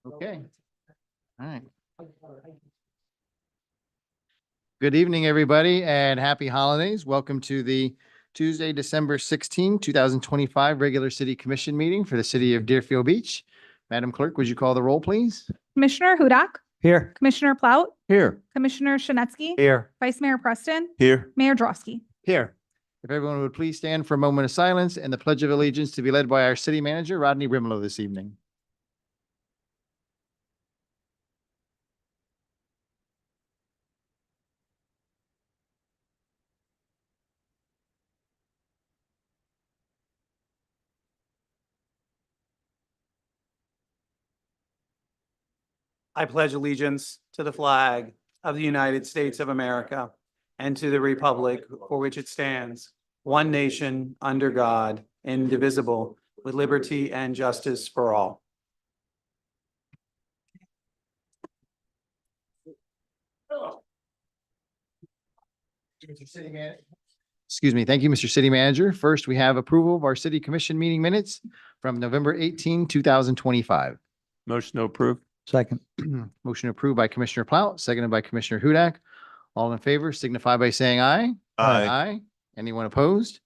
Okay. All right. Good evening, everybody, and happy holidays. Welcome to the Tuesday, December 16, 2025 regular city commission meeting for the city of Deerfield Beach. Madam Clerk, would you call the roll, please? Commissioner Hudak, Here. Commissioner Plout, Here. Commissioner Shinetsky, Here. Vice Mayor Preston, Here. Mayor Drosky. Here. If everyone would please stand for a moment of silence and the Pledge of Allegiance to be led by our city manager, Rodney Brimlow, this evening. I pledge allegiance to the flag of the United States of America and to the republic for which it stands, one nation, under God, indivisible, with liberty and justice for all. Excuse me. Thank you, Mr. City Manager. First, we have approval of our city commission meeting minutes from November 18, 2025. Motion to approve. Second. Motion approved by Commissioner Plout, seconded by Commissioner Hudak. All in favor signify by saying aye. Aye. Anyone opposed?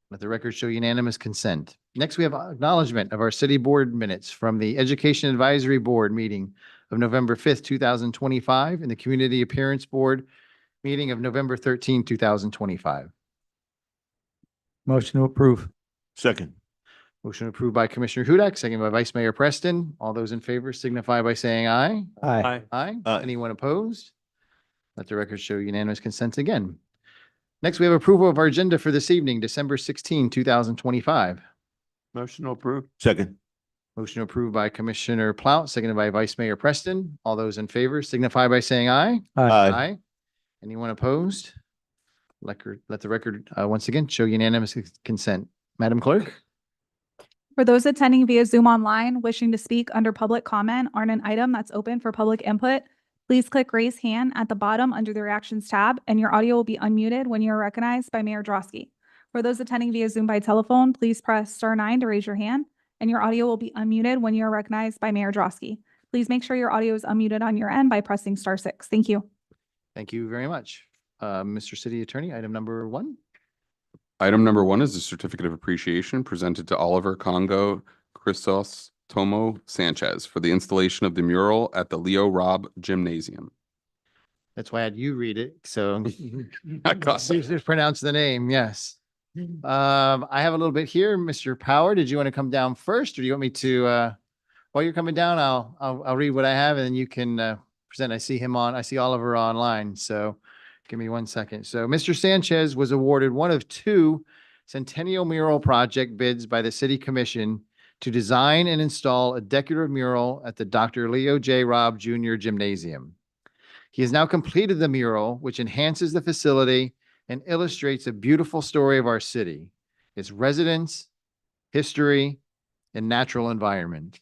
Let the record show unanimous consent. Next, we have acknowledgement of our city board minutes from the Education Advisory Board meeting of November 5th, 2025, and the Community Appearance Board meeting of November 13, 2025. Motion to approve. Second. Motion approved by Commissioner Hudak, seconded by Vice Mayor Preston. All those in favor signify by saying aye. Aye. Aye. Aye. Anyone opposed? Let the record show unanimous consent again. Next, we have approval of our agenda for this evening, December 16, 2025. Motion to approve. Second. Motion approved by Commissioner Plout, seconded by Vice Mayor Preston. All those in favor signify by saying aye. Aye. Anyone opposed? Let the record once again show unanimous consent. Madam Clerk? For those attending via Zoom online wishing to speak under public comment on an item that's open for public input, please click raise hand at the bottom under the reactions tab, and your audio will be unmuted when you are recognized by Mayor Drosky. For those attending via Zoom by telephone, please press *9 to raise your hand, and your audio will be unmuted when you are recognized by Mayor Drosky. Please make sure your audio is unmuted on your end by pressing *6. Thank you. Thank you very much. Mr. City Attorney, item number 1. Item number 1 is a certificate of appreciation presented to Oliver Congo Crisostomo Sanchez for the installation of the mural at the Leo Robb Gymnasium. That's why I had you read it. So I caught it. just pronounce the name. Yes. I have a little bit here. Mr. Power, did you want to come down first, or do you want me to, while you're coming down, I'll read what I have and then you can present. I see Oliver online. So give me 1 second. So Mr. Sanchez was awarded one of 2 Centennial Mural Project bids by the City Commission to design and install a decorative mural at the Dr. Leo J. Robb Jr. Gymnasium. He has now completed the mural, which enhances the facility and illustrates a beautiful story of our city, its residents, history, and natural environment.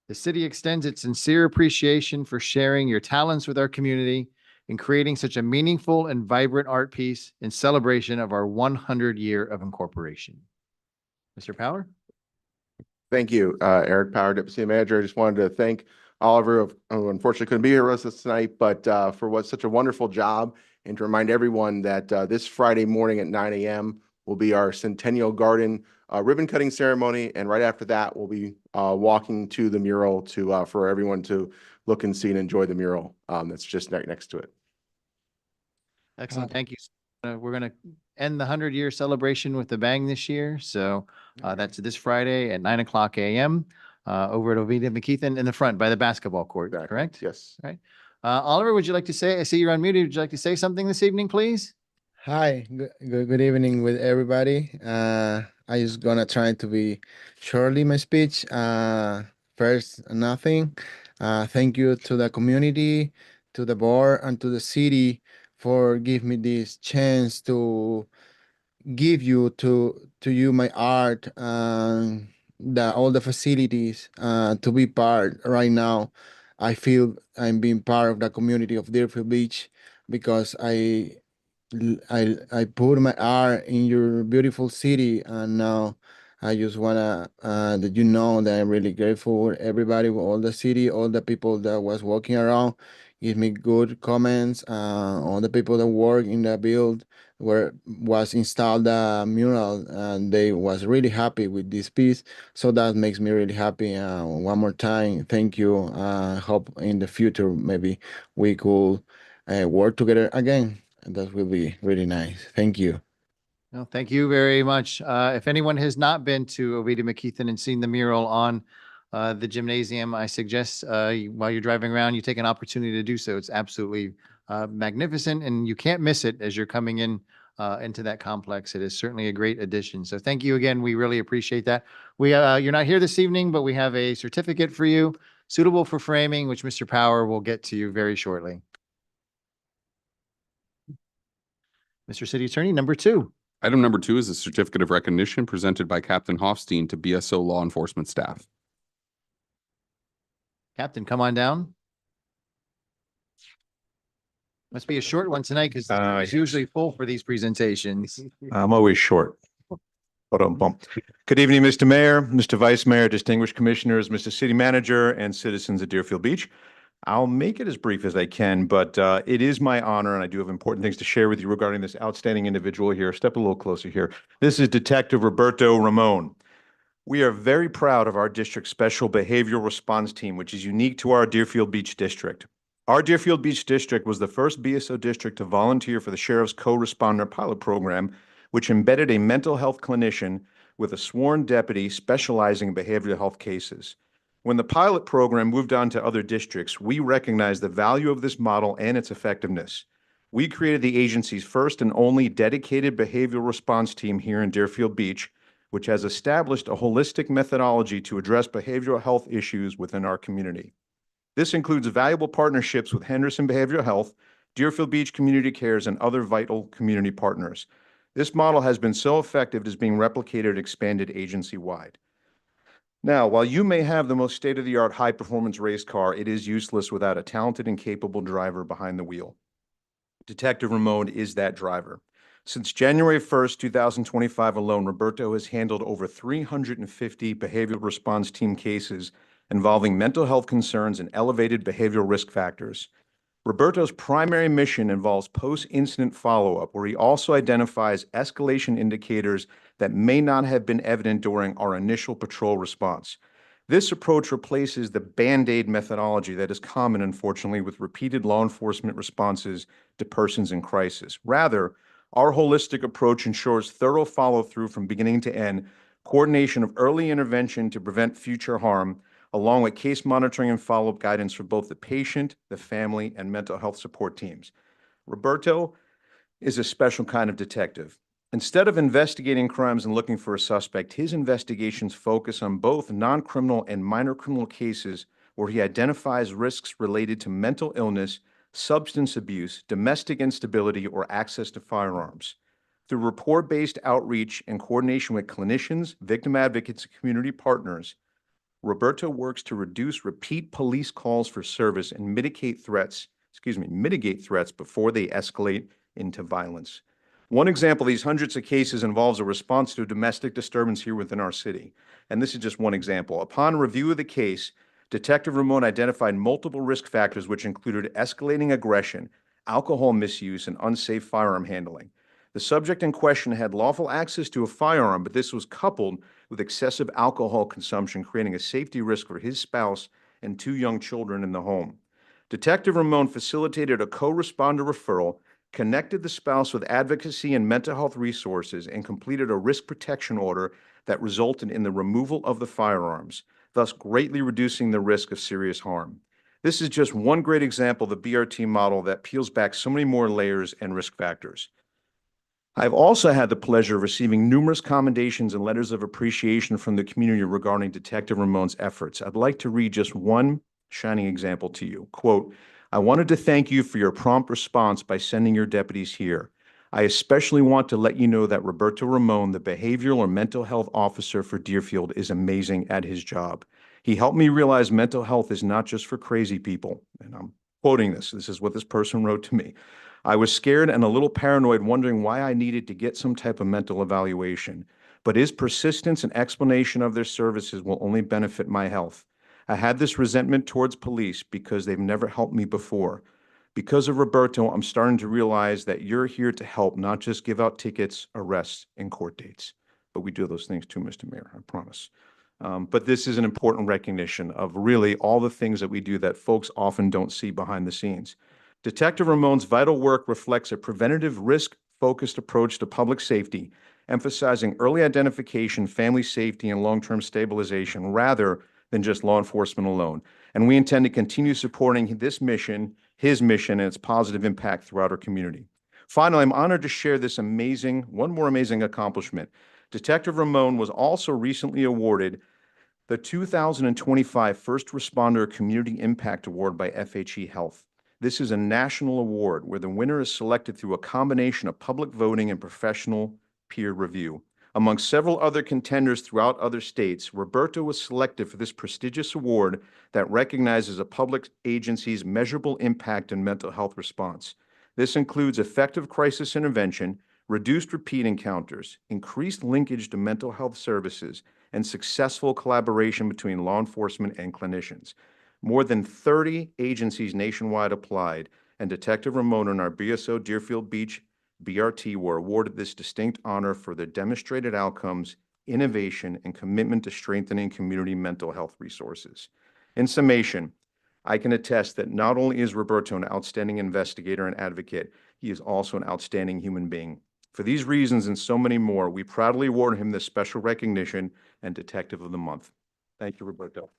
The city extends its sincere appreciation for sharing your talents with our community and creating such a meaningful and vibrant art piece in celebration of our 100 year of incorporation. Mr. Power? Thank you, Eric Power, Deputy City Manager. I just wanted to thank Oliver, who unfortunately couldn't be here with us tonight, but for what's such a wonderful job, and to remind everyone that this Friday morning at 9 a.m. will be our Centennial Garden ribbon cutting ceremony, and right after that, we'll be walking to the mural to for everyone to look and see and enjoy the mural that's just next to it. Excellent. Thank you. We're going to end the 100-year celebration with a bang this year. So that's this Friday at 9 o'clock a.m. Over at Oviedo McKeithen in the front by the basketball court, Exactly. correct? Yes. Right. Oliver, would you like to say, I see you're unmuted. Would you like to say something this evening, please? Hi, good evening with everybody. I just gonna try to be shortly my speech. First, nothing. Thank you to the community, to the board, and to the city for giving me this chance to give you to you my art and all the facilities to be part right now. I feel I'm being part of the community of Deerfield Beach because I put my art in your beautiful city, and now I just wanna that you know that I'm really grateful. Everybody, all the city, all the people that was walking around, give me good comments. All the people that work in the build where was installed the mural, and they was really happy with this piece. So that makes me really happy. One more time, thank you. Hope in the future maybe we could work together again. And that will be really nice. Thank you. No, thank you very much. If anyone has not been to Oviedo McKeithen and seen the mural on the gymnasium, I suggest while you're driving around, you take an opportunity to do so. It's absolutely magnificent, and you can't miss it as you're coming in into that complex. It is certainly a great addition. So thank you again. We really appreciate that. You're not here this evening, but we have a certificate for you, suitable for framing, which Mr. Power will get to you very shortly. Mr. City Attorney, number 2. Item number 2 is a certificate of recognition presented by Captain Hoffstein to BSO law enforcement staff. Captain, come on down. Must be a short one tonight because it's usually full for these presentations. I'm always short. Good evening, Mr. Mayor, Mr. Vice Mayor, distinguished commissioners, Mr. City Manager, and citizens of Deerfield Beach. I'll make it as brief as I can, but it is my honor, and I do have important things to share with you regarding this outstanding individual here. Step a little closer here. This is Detective Roberto Ramon. We are very proud of our district's special behavioral response team, which is unique to our Deerfield Beach district. Our Deerfield Beach district was the first BSO district to volunteer for the Sheriff's Co-Responder Pilot Program, which embedded a mental health clinician with a sworn deputy specializing in behavioral health cases. When the pilot program moved on to other districts, we recognized the value of this model and its effectiveness. We created the agency's first and only dedicated behavioral response team here in Deerfield Beach, which has established a holistic methodology to address behavioral health issues within our community. This includes valuable partnerships with Henderson Behavioral Health, Deerfield Beach Community Cares, and other vital community partners. This model has been so effective it is being replicated and expanded agency-wide. Now, while you may have the most state-of-the-art high-performance race car, it is useless without a talented and capable driver behind the wheel. Detective Ramon is that driver. Since January 1st, 2025 alone, Roberto has handled over 350 behavioral response team cases involving mental health concerns and elevated behavioral risk factors. Roberto's primary mission involves post-incident follow-up, where he also identifies escalation indicators that may not have been evident during our initial patrol response. This approach replaces the Band-Aid methodology that is common, unfortunately, with repeated law enforcement responses to persons in crisis. Rather, our holistic approach ensures thorough follow-through from beginning to end, coordination of early intervention to prevent future harm, along with case monitoring and follow-up guidance for both the patient, the family, and mental health support teams. Roberto is a special kind of detective. Instead of investigating crimes and looking for a suspect, his investigations focus on both non-criminal and minor criminal cases where he identifies risks related to mental illness, substance abuse, domestic instability, or access to firearms. Through report-based outreach and coordination with clinicians, victim advocates, and community partners, Roberto works to reduce repeat police calls for service and mitigate threats before they escalate into violence. One example of these hundreds of cases involves a response to a domestic disturbance here within our city. And this is just one example. Upon review of the case, Detective Ramon identified multiple risk factors, which included escalating aggression, alcohol misuse, and unsafe firearm handling. The subject in question had lawful access to a firearm, but this was coupled with excessive alcohol consumption, creating a safety risk for his spouse and 2 young children in the home. Detective Ramon facilitated a co-responder referral, connected the spouse with advocacy and mental health resources, and completed a risk protection order that resulted in the removal of the firearms, thus greatly reducing the risk of serious harm. This is just one great example of the BRT model that peels back so many more layers and risk factors. I've also had the pleasure of receiving numerous commendations and letters of appreciation from the community regarding Detective Ramon's efforts. I'd like to read just one shining example to you. Quote, "I wanted to thank you for your prompt response by sending your deputies here. I especially want to let you know that Roberto Ramon, the behavioral or mental health officer for Deerfield, is amazing at his job. He helped me realize mental health is not just for crazy people." And I'm quoting this. This is what this person wrote to me. "I was scared and a little paranoid, wondering why I needed to get some type of mental evaluation. But his persistence and explanation of their services will only benefit my health. I had this resentment towards police because they've never helped me before. Because of Roberto, I'm starting to realize that you're here to help, not just give out tickets, arrests, and court dates. But we do those things too, Mr. Mayor, I promise." But this is an important recognition of really all the things that we do that folks often don't see behind the scenes. Detective Ramon's vital work reflects a preventative, risk-focused approach to public safety, emphasizing early identification, family safety, and long-term stabilization rather than just law enforcement alone. And we intend to continue supporting his mission, and its positive impact throughout our community. Finally, I'm honored to share one more amazing accomplishment. Detective Ramon was also recently awarded the 2025 First Responder Community Impact Award by FHE Health. This is a national award where the winner is selected through a combination of public voting and professional peer review. Among several other contenders throughout other states, Roberto was selected for this prestigious award that recognizes a public agency's measurable impact in mental health response. This includes effective crisis intervention, reduced repeat encounters, increased linkage to mental health services, and successful collaboration between law enforcement and clinicians. More than 30 agencies nationwide applied, and Detective Ramon and our BSO Deerfield Beach BRT were awarded this distinct honor for their demonstrated outcomes, innovation, and commitment to strengthening community mental health resources. In summation, I can attest that not only is Roberto an outstanding investigator and advocate, he is also an outstanding human being. For these reasons and so many more, we proudly award him this special recognition and Detective of the Month. Thank you, Roberto.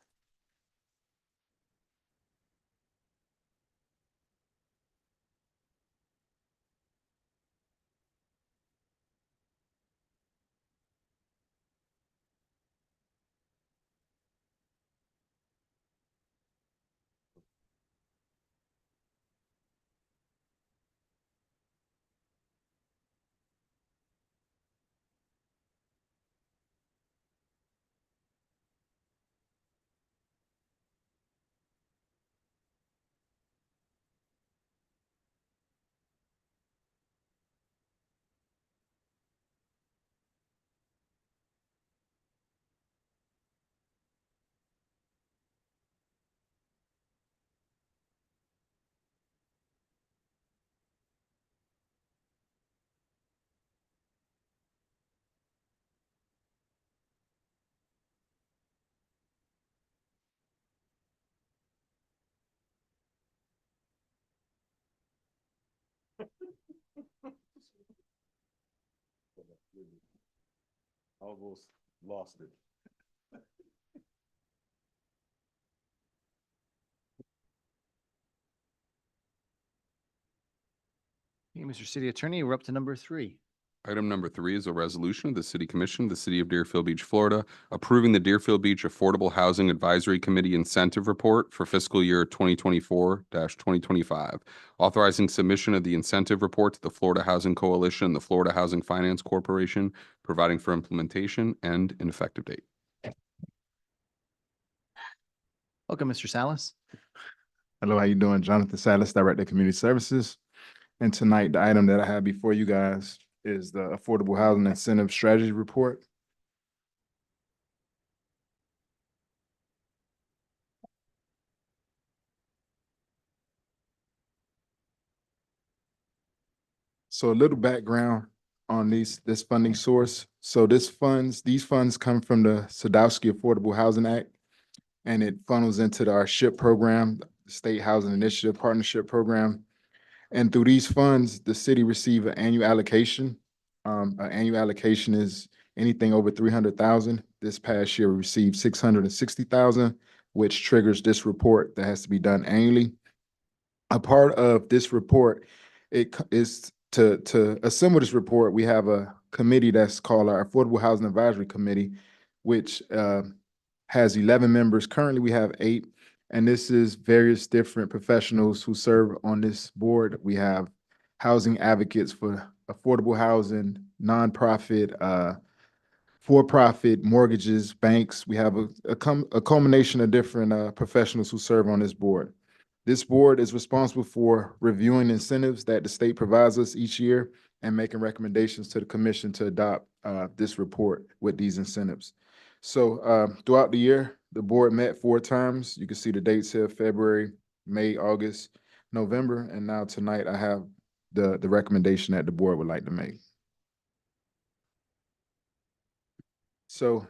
Almost lost it. Hey, Mr. City Attorney, we're up to number 3. Item number 3 is a resolution of the City Commission of the City of Deerfield Beach, Florida, approving the Deerfield Beach Affordable Housing Advisory Committee Incentive Report for fiscal year 2024-2025, authorizing submission of the incentive report to the Florida Housing Coalition and the Florida Housing Finance Corporation, providing for implementation and an effective date. Welcome, Mr. Salas. Hello, how you doing? Jonathan Salas, Director of Community Services. And tonight, the item that I have before you guys is the Affordable Housing Incentive Strategy Report. So a little background on this funding source. So these funds come from the Sadowski Affordable Housing Act, and it funnels into our SHIP program, the State Housing Initiative Partnership Program. And through these funds, the city receive an annual allocation. An annual allocation is anything over 300,000. This past year, we received 660,000, which triggers this report that has to be done annually. A part of this report, it is to assemble this report, we have a committee that's called our Affordable Housing Advisory Committee, which has 11 members. Currently, we have 8. And this is various different professionals who serve on this board. We have housing advocates for affordable housing, nonprofit, for-profit mortgages, banks. We have a culmination of different professionals who serve on this board. This board is responsible for reviewing incentives that the state provides us each year and making recommendations to the commission to adopt this report with these incentives. So throughout the year, the board met 4 times. You can see the dates here: February, May, August, November, and now tonight I have the recommendation that the board would like to make. So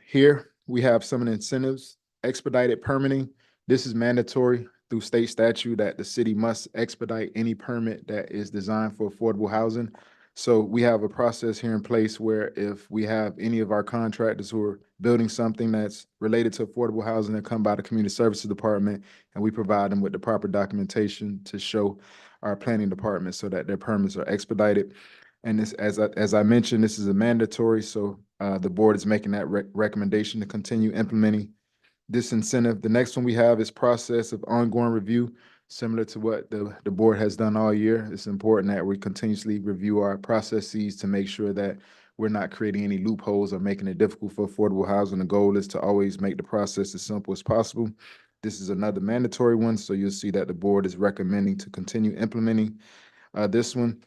here we have some of the incentives. Expedited permitting. This is mandatory through state statute that the city must expedite any permit that is designed for affordable housing. So we have a process here in place where if we have any of our contractors who are building something that's related to affordable housing that come by the Community Services Department, and we provide them with the proper documentation to show our planning department so that their permits are expedited. And this, as I mentioned, this is a mandatory, so the board is making that recommendation to continue implementing this incentive. The next one we have is process of ongoing review. Similar to what the board has done all year, it's important that we continuously review our processes to make sure that we're not creating any loopholes or making it difficult for affordable housing. The goal is to always make the process as simple as possible. This is another mandatory one, so you'll see that the board is recommending to continue implementing this one.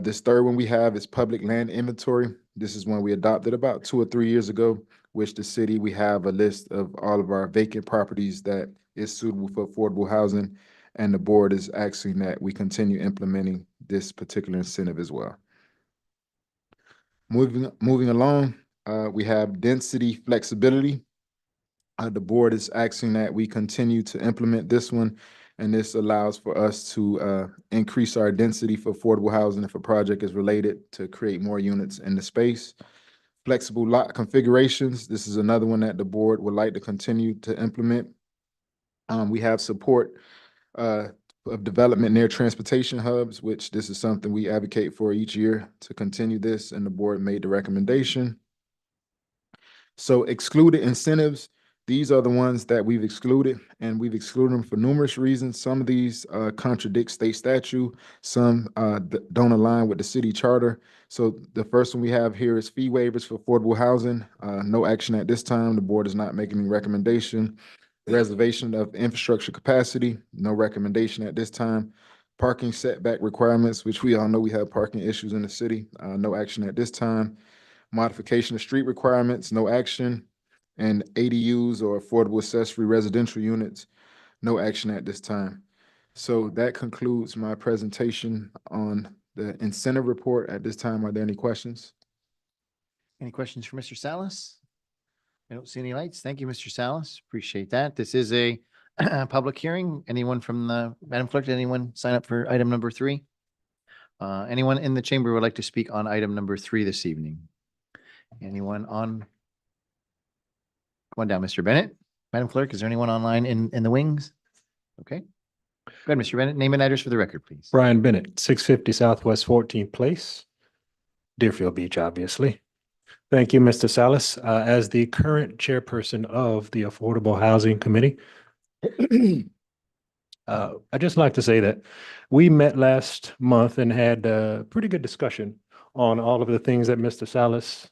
This third one we have is public land inventory. This is one we adopted about 2 or 3 years ago, which the city, we have a list of all of our vacant properties that is suitable for affordable housing. And the board is asking that we continue implementing this particular incentive as well. Moving along, we have density flexibility. The board is asking that we continue to implement this one, and this allows for us to increase our density for affordable housing if a project is related to create more units in the space. Flexible lot configurations. This is another one that the board would like to continue to implement. We have support of development near transportation hubs, which this is something we advocate for each year to continue this, and the board made the recommendation. So excluded incentives, these are the ones that we've excluded, and we've excluded them for numerous reasons. Some of these contradict state statute, some don't align with the city charter. So the first one we have here is fee waivers for affordable housing. No action at this time. The board is not making any recommendation. Reservation of infrastructure capacity, no recommendation at this time. Parking setback requirements, which we all know we have parking issues in the city, no action at this time. Modification of street requirements, no action. And ADUs or affordable accessory residential units, no action at this time. So that concludes my presentation on the incentive report. At this time, are there any questions? Any questions for Mr. Salas? I don't see any lights. Thank you, Mr. Salas. Appreciate that. This is a public hearing. Anyone from the, Madam Clerk, did anyone sign up for item number 3? Anyone in the chamber would like to speak on item number 3 this evening? Anyone on? Come on down, Mr. Bennett. Madam Clerk, is there anyone online in the wings? Okay. Go ahead, Mr. Bennett. Name and address for the record, please. Brian Bennett, 650 Southwest 14th Place, Deerfield Beach, obviously. Thank you, Mr. Salas. As the current chairperson of the Affordable Housing Committee, I'd just like to say that we met last month and had a pretty good discussion on all of the things that Mr. Salas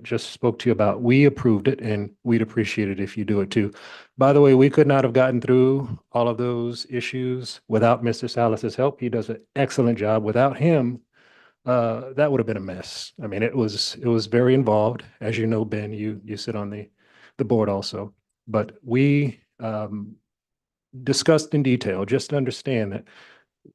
just spoke to you about. We approved it, and we'd appreciate it if you do it too. By the way, we could not have gotten through all of those issues without Mr. Salas's help. He does an excellent job. Without him, that would have been a mess. I mean, it was very involved. As you know, Ben, you sit on the board also. But we discussed in detail, just to understand that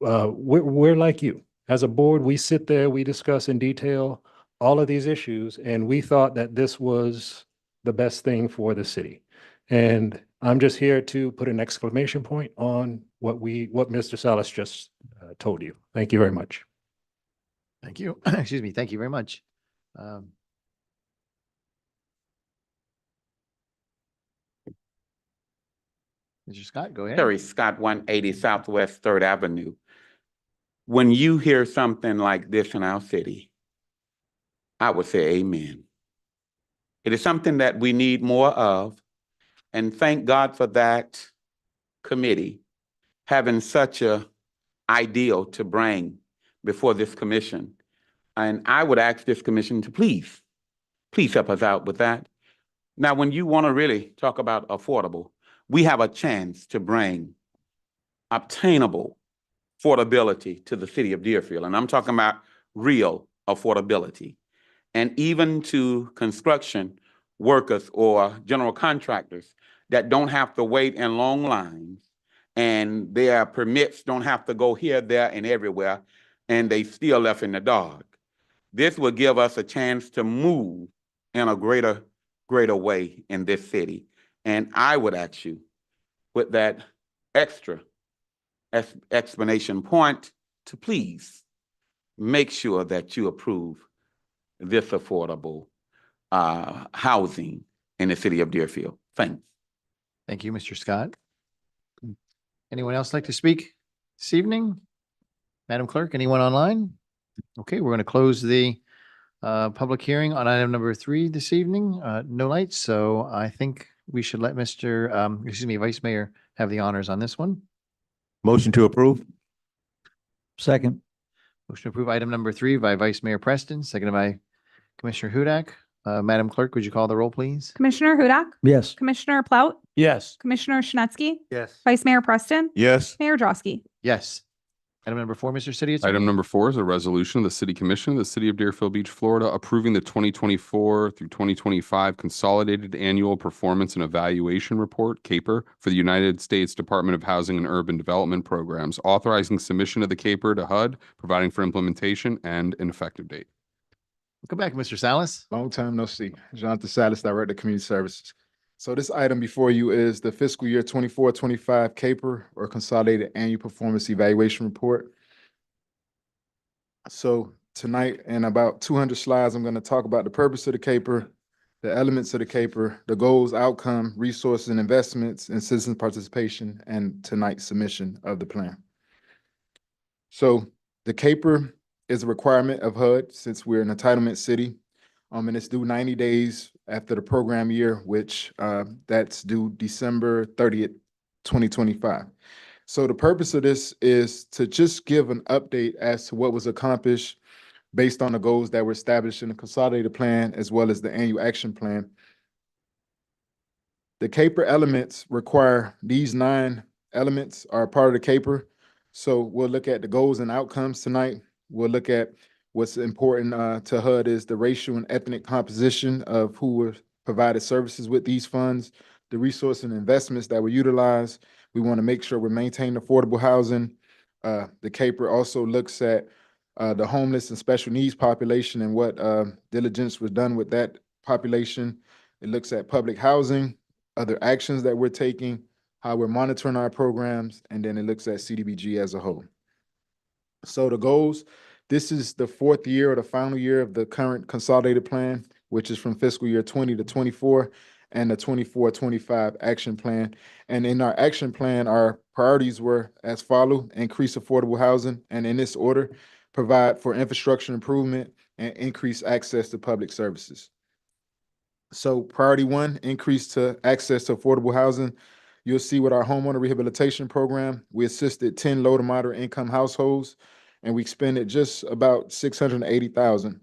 we're like you. As a board, we sit there, we discuss in detail all of these issues, and we thought that this was the best thing for the city. And I'm just here to put an exclamation point on what Mr. Salas just told you. Thank you very much. Thank you. Excuse me. Thank you very much. Mr. Scott, go ahead. Terry Scott, 180 Southwest 3rd Avenue. When you hear something like this in our city, I would say amen. It is something that we need more of, and thank God for that committee having such a ideal to bring before this commission. And I would ask this commission to please help us out with that. Now, when you want to really talk about affordable, we have a chance to bring obtainable affordability to the city of Deerfield. And I'm talking about real affordability. And even to construction workers or general contractors that don't have to wait in long lines, and their permits don't have to go here, there, and everywhere, and they still left in the dark. This will give us a chance to move in a greater way in this city. And I would ask you, with that extra explanation point, to please make sure that you approve this affordable housing in the city of Deerfield. Thanks. Thank you, Mr. Scott. Anyone else like to speak this evening? Madam Clerk, anyone online? Okay, we're going to close the public hearing on item number 3 this evening. No lights, so I think we should let Vice Mayor have the honors on this one. Motion to approve. Second. Motion to approve item number 3 by Vice Mayor Preston, seconded by Commissioner Hudak. Madam Clerk, would you call the roll, please? Commissioner Hudak? Yes. Commissioner Plaut? Yes. Commissioner Schnetsky? Yes. Vice Mayor Preston? Yes. Mayor Drosky? Yes. Item number 4, Mr. City Attorney. Item number 4 is a resolution of the City Commission of the City of Deerfield Beach, Florida, approving the 2024 through 2025 Consolidated Annual Performance and Evaluation Report, CAPER, for the United States Department of Housing and Urban Development Programs, authorizing submission of the CAPER to HUD, providing for implementation and an effective date. Welcome back, Mr. Salas. Long time no see. Jonathan Salas, Director of Community Services. So this item before you is the fiscal year 24-25 CAPER, or Consolidated Annual Performance Evaluation Report. So tonight, in about 200 slides, I'm going to talk about the purpose of the CAPER, the elements of the CAPER, the goals, outcome, resources and investments, and citizen participation, and tonight's submission of the plan. So the CAPER is a requirement of HUD since we're an entitlement city. And it's due 90 days after the program year, which that's due December 30th, 2025. So the purpose of this is to just give an update as to what was accomplished based on the goals that were established in the consolidated plan as well as the annual action plan. The CAPER elements require these 9 elements are part of the CAPER. So we'll look at the goals and outcomes tonight. We'll look at what's important to HUD is the racial and ethnic composition of who were provided services with these funds, the resources and investments that were utilized. We want to make sure we're maintaining affordable housing. The CAPER also looks at the homeless and special needs population and what diligence was done with that population. It looks at public housing, other actions that we're taking, how we're monitoring our programs, and then it looks at CDBG as a whole. So the goals, this is the 4th year or the final year of the current consolidated plan, which is from fiscal year 20 to 24. and the 24-25 action plan. And in our action plan, our priorities were as follow: increase affordable housing, and in this order, provide for infrastructure improvement and increase access to public services. So priority one, increase to access to affordable housing. You'll see with our homeowner rehabilitation program, we assisted 10 low to moderate income households, and we expended just about 680,000.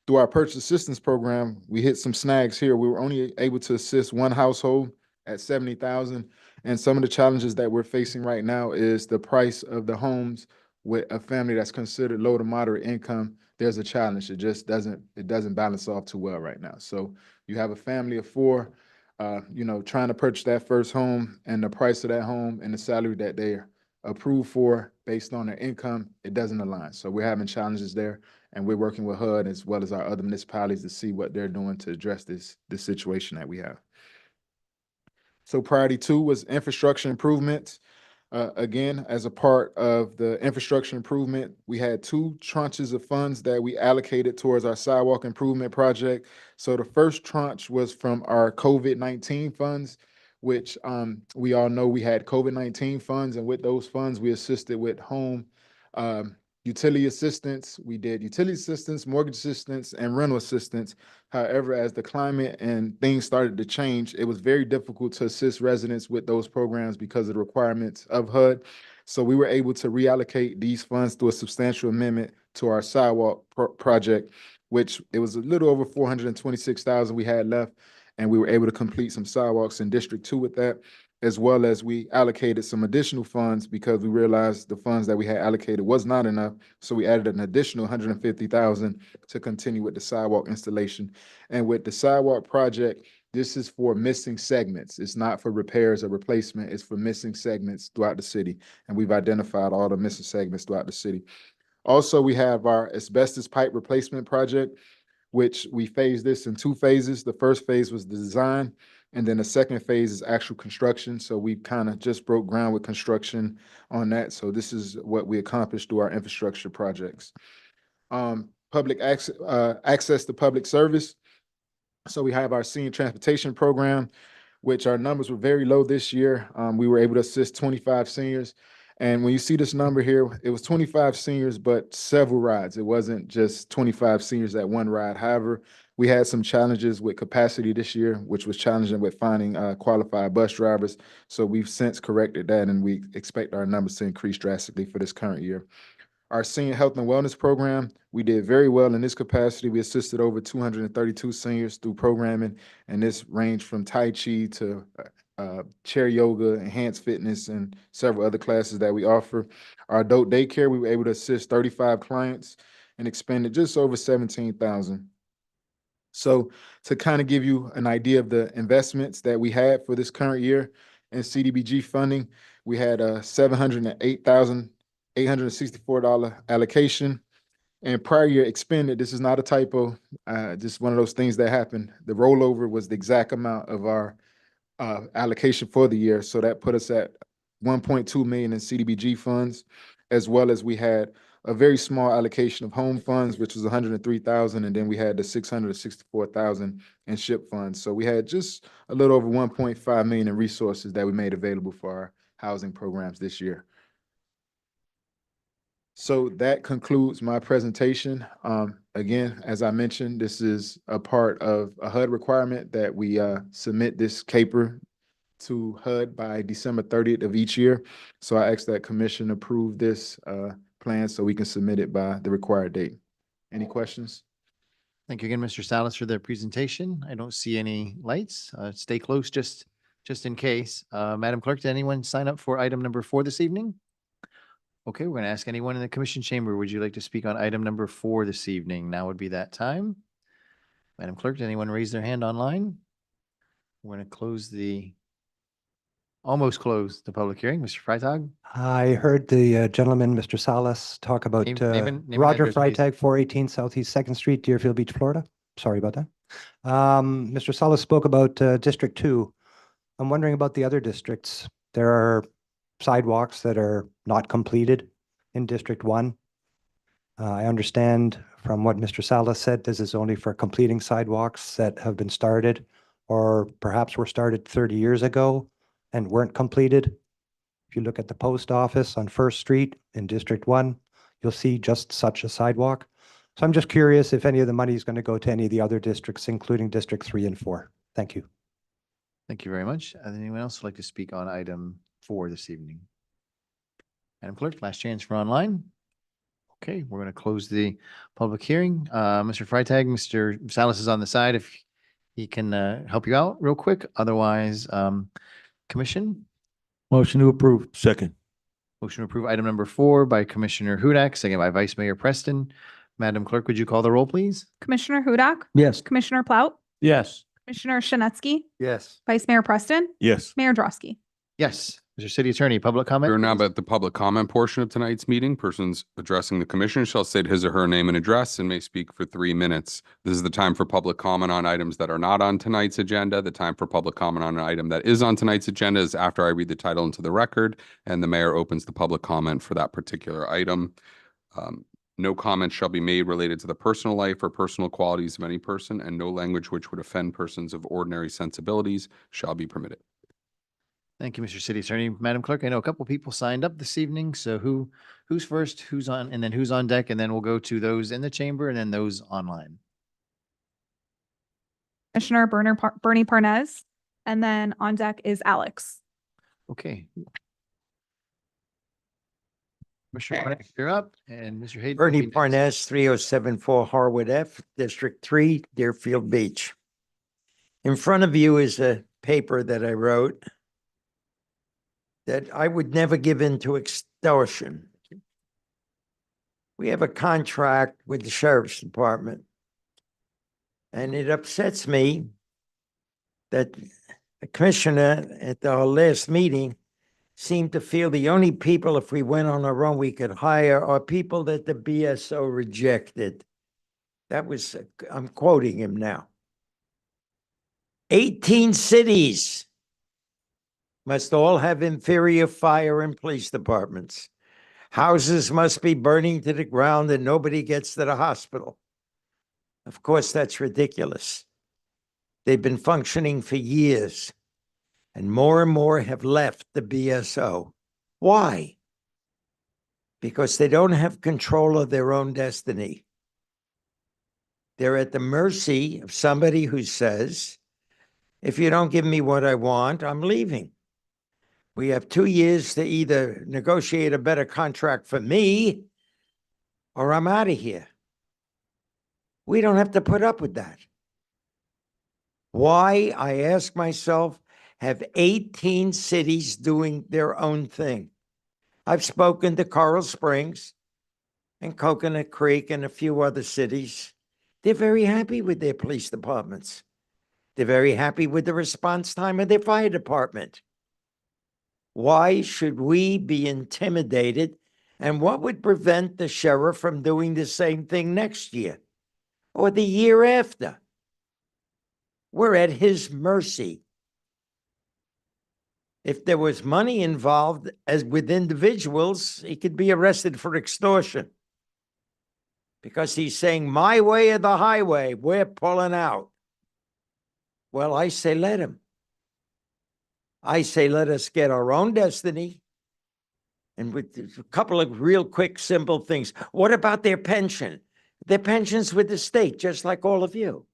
Through our purchase assistance program, we hit some snags here. We were only able to assist one household at 70,000. And some of the challenges that we're facing right now is the price of the homes with a family that's considered low to moderate income. There's a challenge. It just doesn't balance off too well right now. So you have a family of four, trying to purchase that first home, and the price of that home and the salary that they're approved for based on their income, it doesn't align. So we're having challenges there, and we're working with HUD as well as our other municipalities to see what they're doing to address this situation that we have. So priority two was infrastructure improvements. Again, as a part of the infrastructure improvement, we had two tranches of funds that we allocated towards our sidewalk improvement project. So the first tranche was from our COVID-19 funds, which we all know we had COVID-19 funds, and with those funds, we assisted with home utility assistance. We did utility assistance, mortgage assistance, and rental assistance. However, as the climate and things started to change, it was very difficult to assist residents with those programs because of the requirements of HUD. So we were able to reallocate these funds through a substantial amendment to our sidewalk project, which it was a little over 426,000 we had left, and we were able to complete some sidewalks in District 2 with that, as well as we allocated some additional funds because we realized the funds that we had allocated was not enough. So we added an additional 150,000 to continue with the sidewalk installation. And with the sidewalk project, this is for missing segments. It's not for repairs or replacement. It's for missing segments throughout the city. And we've identified all the missing segments throughout the city. Also, we have our asbestos pipe replacement project, which we phased this in two phases. The first phase was the design, and then the second phase is actual construction. So we kind of just broke ground with construction on that. So this is what we accomplished through our infrastructure projects. Public access to public service. So we have our senior transportation program, which our numbers were very low this year. We were able to assist 25 seniors. And when you see this number here, it was 25 seniors, but several rides. It wasn't just 25 seniors at one ride. However, we had some challenges with capacity this year, which was challenging with finding qualified bus drivers. So we've since corrected that, and we expect our numbers to increase drastically for this current year. Our senior health and wellness program, we did very well in this capacity. We assisted over 232 seniors through programming, and this ranged from Tai Chi to chair yoga, enhanced fitness, and several other classes that we offer. Our adult daycare, we were able to assist 35 clients and expended just over 17,000. So to kind of give you an idea of the investments that we had for this current year in CDBG funding, we had a $708,864 allocation. And prior year expended, this is not a typo, just one of those things that happened. The rollover was the exact amount of our allocation for the year. So that put us at 1.2 million in CDBG funds, as well as we had a very small allocation of home funds, which was 103,000. And then we had the 664,000 in SHIP funds. So we had just a little over 1.5 million in resources that we made available for our housing programs this year. So that concludes my presentation. Again, as I mentioned, this is a part of a HUD requirement that we submit this CAPER to HUD by December 30th of each year. So I ask that commission approve this plan so we can submit it by the required date. Any questions? Thank you again, Mr. Salas, for the presentation. I don't see any lights. Stay close just in case. Madam Clerk, did anyone sign up for item number 4 this evening? Okay, we're going to ask anyone in the commission chamber, would you like to speak on item number 4 this evening? Now would be that time. Madam Clerk, did anyone raise their hand online? We're going to almost close the public hearing. Mr. Freitag? I heard the gentleman, Mr. Salas, talk about Name and Roger address, please. Freitag, 418 Southeast 2nd Street, Deerfield Beach, Florida. Sorry about that. Mr. Salas spoke about District 2. I'm wondering about the other districts. There are sidewalks that are not completed in District 1. I understand from what Mr. Salas said, this is only for completing sidewalks that have been started or perhaps were started 30 years ago and weren't completed. If you look at the post office on First Street in District 1, you'll see just such a sidewalk. So I'm just curious if any of the money is going to go to any of the other districts, including District 3 and 4. Thank you. Thank you very much. Anyone else would like to speak on item 4 this evening? Madam Clerk, last chance for online. Okay, we're going to close the public hearing. Mr. Freitag, Mr. Salas is on the side if he can help you out real quick. Otherwise, Commission, Motion to approve. Second. motion to approve item number 4 by Commissioner Hudak, second by Vice Mayor Preston. Madam Clerk, would you call the roll, please? Commissioner Hudak, Yes. Commissioner Plaut, Yes. Commissioner Shanetsky, Yes. Vice Mayor Preston, Yes. Mayor Drosky. Yes. Mr. City Attorney, public comment? We're now please? at the public comment portion of tonight's meeting. Persons addressing the commission shall state his or her name and address and may speak for 3 minutes. This is the time for public comment on items that are not on tonight's agenda. The time for public comment on an item that is on tonight's agenda is after I read the title into the record and the mayor opens the public comment for that particular item. No comment shall be made related to the personal life or personal qualities of any person, and no language which would offend persons of ordinary sensibilities shall be permitted. Thank you, Mr. City Attorney. Madam Clerk, I know a couple people signed up this evening, so who's first, who's on, and then who's on deck, and then we'll go to those in the chamber and then those online. Commissioner Bernie Parnes, and then on deck is Alex. Okay. Commissioner Parnas, you're up, and Mr. Hayden. will Bernie be next. Parnas, 3074 Harwood F, District 3, Deerfield Beach. In front of you is a paper that I wrote that I would never give in to extortion. We have a contract with the Sheriff's Department, and it upsets me that the commissioner at our last meeting seemed to feel the only people, if we went on our own, we could hire are people that the BSO rejected. That was, I'm quoting him now. 18 cities must all have inferior fire and police departments. Houses must be burning to the ground and nobody gets to the hospital. Of course, that's ridiculous. They've been functioning for years, and more have left the BSO. Why? Because they don't have control of their own destiny. They're at the mercy of somebody who says, if you don't give me what I want, I'm leaving. We have 2 years to either negotiate a better contract for me or I'm out of here. We don't have to put up with that. Why, I ask myself, have 18 cities doing their own thing? I've spoken to Coral Springs and Coconut Creek and a few other cities. They're very happy with their police departments. They're very happy with the response time of their fire department. Why should we be intimidated? And what would prevent the sheriff from doing the same thing next year or the year after? We're at his mercy. If there was money involved as with individuals, he could be arrested for extortion. Because he's saying, my way or the highway, we're pulling out. Well, I say, let him. I say, let us get our own destiny. And with a couple of real quick, simple things. What about their pension? Their pension's with the state, just like all of you.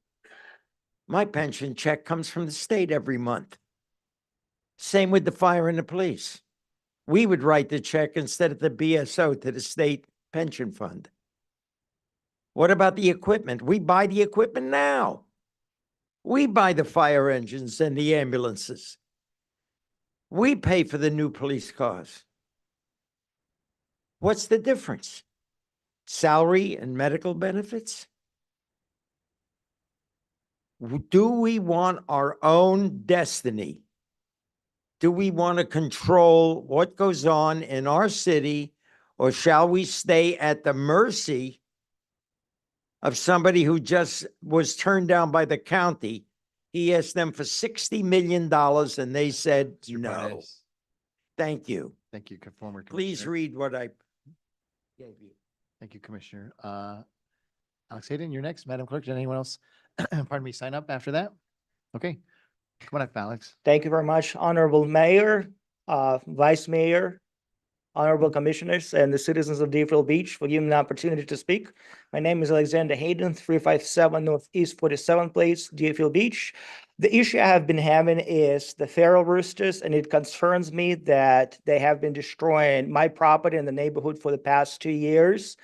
My pension check comes from the state every month. Same with the fire and the police. We would write the check instead of the BSO to the state pension fund. What about the equipment? We buy the equipment now. We buy the fire engines and the ambulances. We pay for the new police cars. What's the difference? Salary and medical benefits? Do we want our own destiny? Do we want to control what goes on in our city, or shall we stay at the mercy of somebody who just was turned down by the county? He asked them for $60 million and they said no. Parnas. Thank you. Thank you, former Please Commissioner. read what I gave you. Thank you, Commissioner. Alex Hayden, you're next. Madam Clerk, did anyone else, pardon me, sign up after that? Okay, Come on up, Alex. Thank you very much, Honorable Mayor, Vice Mayor, Honorable Commissioners, and the citizens of Deerfield Beach for giving me the opportunity to speak. My name is Alexander Hayden, 357 Northeast 47th Place, Deerfield Beach. The issue I have been having is the feral roosters, and it concerns me that they have been destroying my property in the neighborhood for the past 2 years.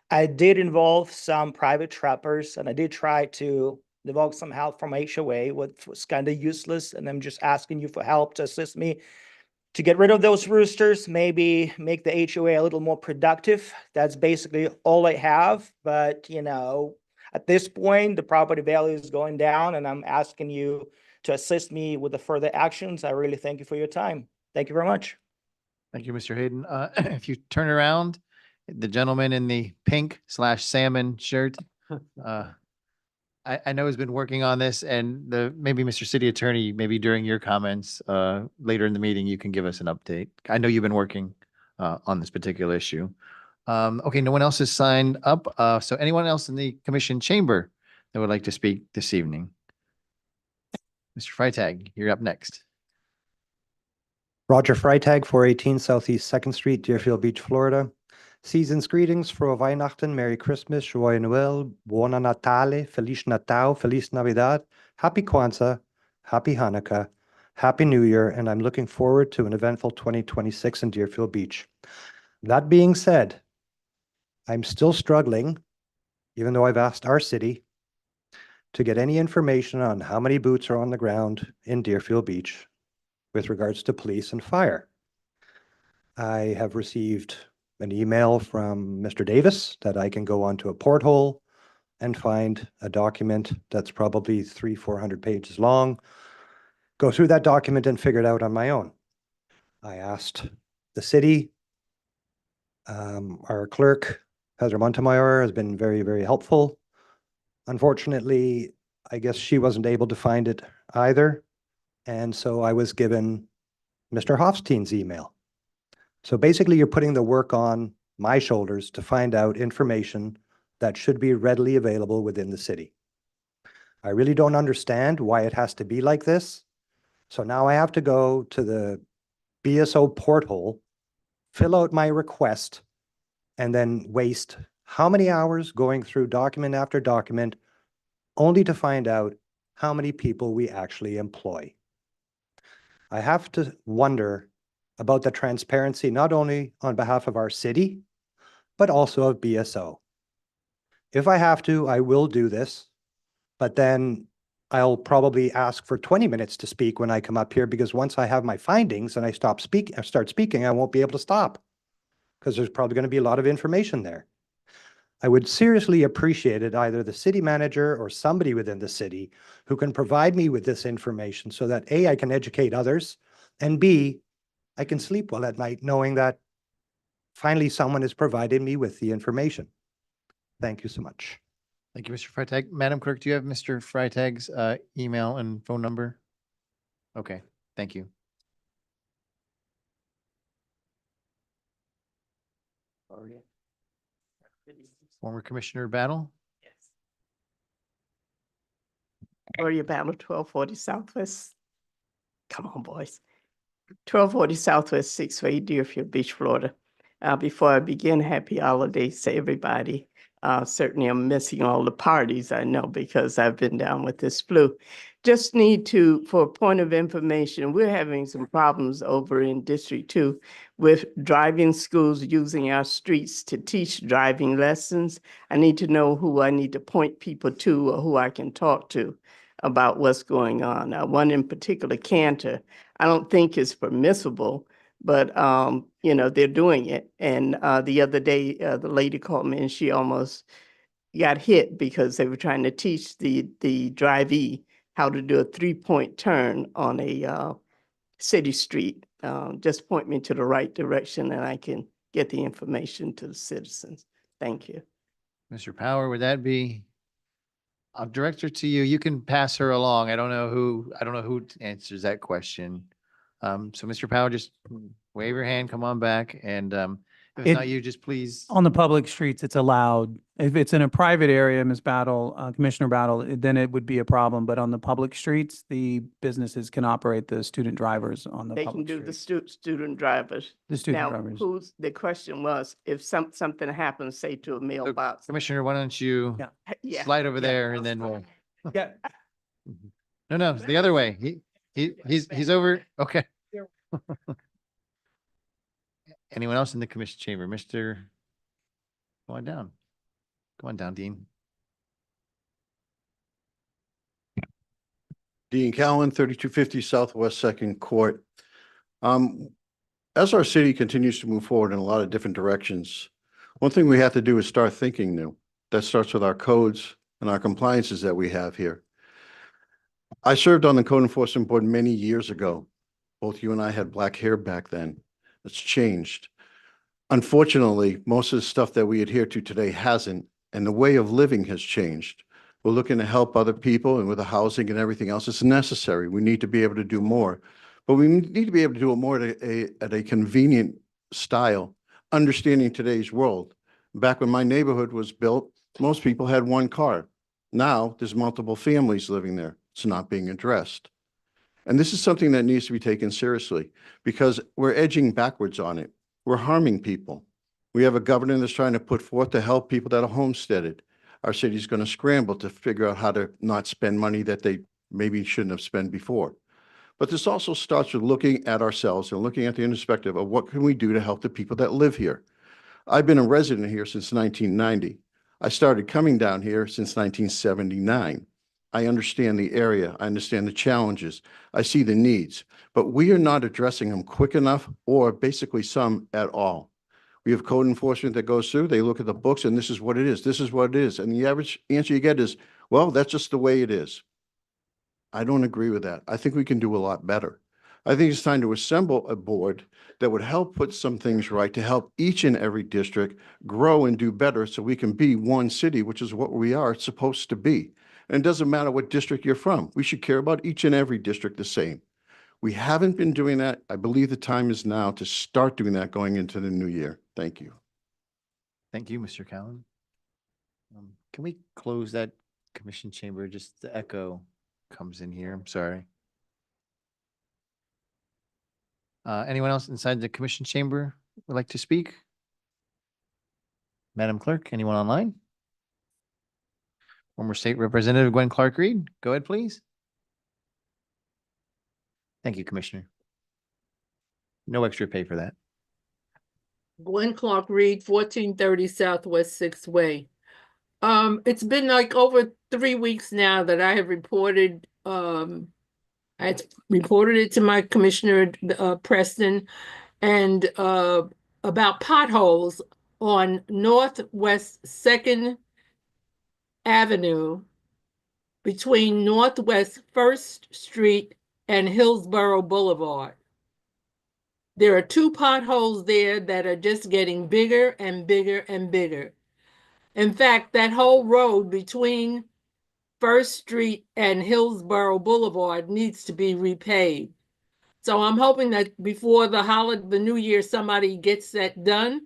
I did involve some private trappers, and I did try to develop some help from HOA, which was kind of useless, and I'm just asking you for help to assist me to get rid of those roosters, maybe make the HOA a little more productive. That's basically all I have, but at this point, the property value is going down, and I'm asking you to assist me with the further actions. I really thank you for your time. Thank you very much. Thank you, Mr. Hayden. If you turn around, the gentleman in the pink/salmon shirt, I know has been working on this, and maybe Mr. City Attorney, maybe during your comments later in the meeting, you can give us an update. I know you've been working on this particular issue. Okay, no one else has signed up. So anyone else in the commission chamber that would like to speak this evening? Mr. Freitag, you're up next. Roger Freitag, 418 Southeast 2nd Street, Deerfield Beach, Florida. Season's greetings, Frohe Weihnachten, Merry Christmas, Joyeux Noel, Buona Natale, Feliz Natal, Feliz Navidad, Happy Kwanzaa, Happy Hanukkah, Happy New Year, and I'm looking forward to an eventful 2026 in Deerfield Beach. That being said, I'm still struggling, even though I've asked our city, to get any information on how many boots are on the ground in Deerfield Beach with regards to police and fire. I have received an email from Mr. Davis that I can go onto a porthole and find a document that's probably 300-400 pages long, go through that document and figure it out on my own. I asked the city. Our clerk, Heather Montemayor, has been very, very helpful. Unfortunately, I guess she wasn't able to find it either. And so I was given Mr. Hofstein's email. So basically, you're putting the work on my shoulders to find out information that should be readily available within the city. I really don't understand why it has to be like this. So now I have to go to the BSO porthole, fill out my request, and then waste how many hours going through document after document, only to find out how many people we actually employ. I have to wonder about the transparency, not only on behalf of our city, but also of BSO. If I have to, I will do this, but then I'll probably ask for 20 minutes to speak when I come up here, because once I have my findings and I start speaking, I won't be able to stop, because there's probably going to be a lot of information there. I would seriously appreciate it, either the city manager or somebody within the city who can provide me with this information so that A, I can educate others, and B, I can sleep well at night knowing that finally someone has provided me with the information. Thank you so much. Thank you, Mr. Freitag. Madam Clerk, do you have Mr. Freitag's email and phone number? Okay, thank you. Former Commissioner Battle? Gloria Battle, 1240 Southwest. Come on, boys. 1240 Southwest 6th Way, Deerfield Beach, Florida. Before I begin, happy holidays to everybody. Certainly I'm missing all the parties, I know, because I've been down with this flu. Just need to, for a point of information, we're having some problems over in District 2 with driving schools using our streets to teach driving lessons. I need to know who I need to point people to or who I can talk to about what's going on. One in particular, Cantor, I don't think is permissible, but they're doing it. And the other day, the lady called me and she almost got hit because they were trying to teach the drivee how to do a 3-point turn on a city street. Just point me to the right direction and I can get the information to the citizens. Thank you. Mr. Power, would that be? I'll direct her to you. You can pass her along. I don't know who answers that question. So Mr. Power, just wave your hand, come on back. And If it's not It- you, just please. On the public streets, it's allowed. If it's in a private area, Ms. Battle, Commissioner Battle, then it would be a problem. But on the public streets, the businesses can operate the student drivers on the They can public do the streets. student drivers. The student Now, drivers. the question was, if something happens, say to a mailbox. Commissioner, why don't you Yeah. Yeah, slide over yeah, there and then we'll, Yeah. no, it's the other way. He's over. Okay. Anyone else in the commission chamber? Go on down. Go on down, Dean. Dean Cowan, 3250 Southwest Second Court. As our city continues to move forward in a lot of different directions, one thing we have to do is start thinking new. That starts with our codes and our compliances that we have here. I served on the Code Enforcement Board many years ago. Both you and I had black hair back then. It's changed. Unfortunately, most of the stuff that we adhere to today hasn't, and the way of living has changed. We're looking to help other people, and with the housing and everything else, it's necessary. We need to be able to do more. But we need to be able to do it more at a convenient style, understanding today's world. Back when my neighborhood was built, most people had one car. Now there's multiple families living there. It's not being addressed. And this is something that needs to be taken seriously because we're edging backwards on it. We're harming people. We have a governor that's trying to put forth to help people that are homesteaded. Our city's going to scramble to figure out how to not spend money that they maybe shouldn't have spent before. But this also starts with looking at ourselves and looking at the perspective of what can we do to help the people that live here. I've been a resident here since 1990. I started coming down here since 1979. I understand the area. I understand the challenges. I see the needs, but we are not addressing them quick enough or basically some at all. We have code enforcement that goes through, they look at the books and this is what it is. This is what it is. And the average answer you get is, well, that's just the way it is. I don't agree with that. I think we can do a lot better. I think it's time to assemble a board that would help put some things right to help each and every district grow and do better so we can be one city, which is what we are supposed to be. And it doesn't matter what district you're from. We should care about each and every district the same. We haven't been doing that. I believe the time is now to start doing that going into the new year. Thank you. Thank you, Mr. Cowan. Can we close that commission chamber? Just the echo comes in here. I'm sorry. Anyone else inside the commission chamber would like to speak? Madam Clerk, anyone online? Former State Representative Gwen Clark Reed, go ahead, please. Thank you, Commissioner. No extra pay for that. Gwen Clark Reed, 1430 Southwest Sixth Way. It's been like over 3 weeks now that I have reported, I reported it to my Commissioner, Preston, and about potholes on Northwest Second Avenue between Northwest First Street and Hillsborough Boulevard. There are 2 potholes there that are just getting bigger and bigger and bigger. In fact, that whole road between First Street and Hillsborough Boulevard needs to be repaved. So I'm hoping that before the new year, somebody gets that done,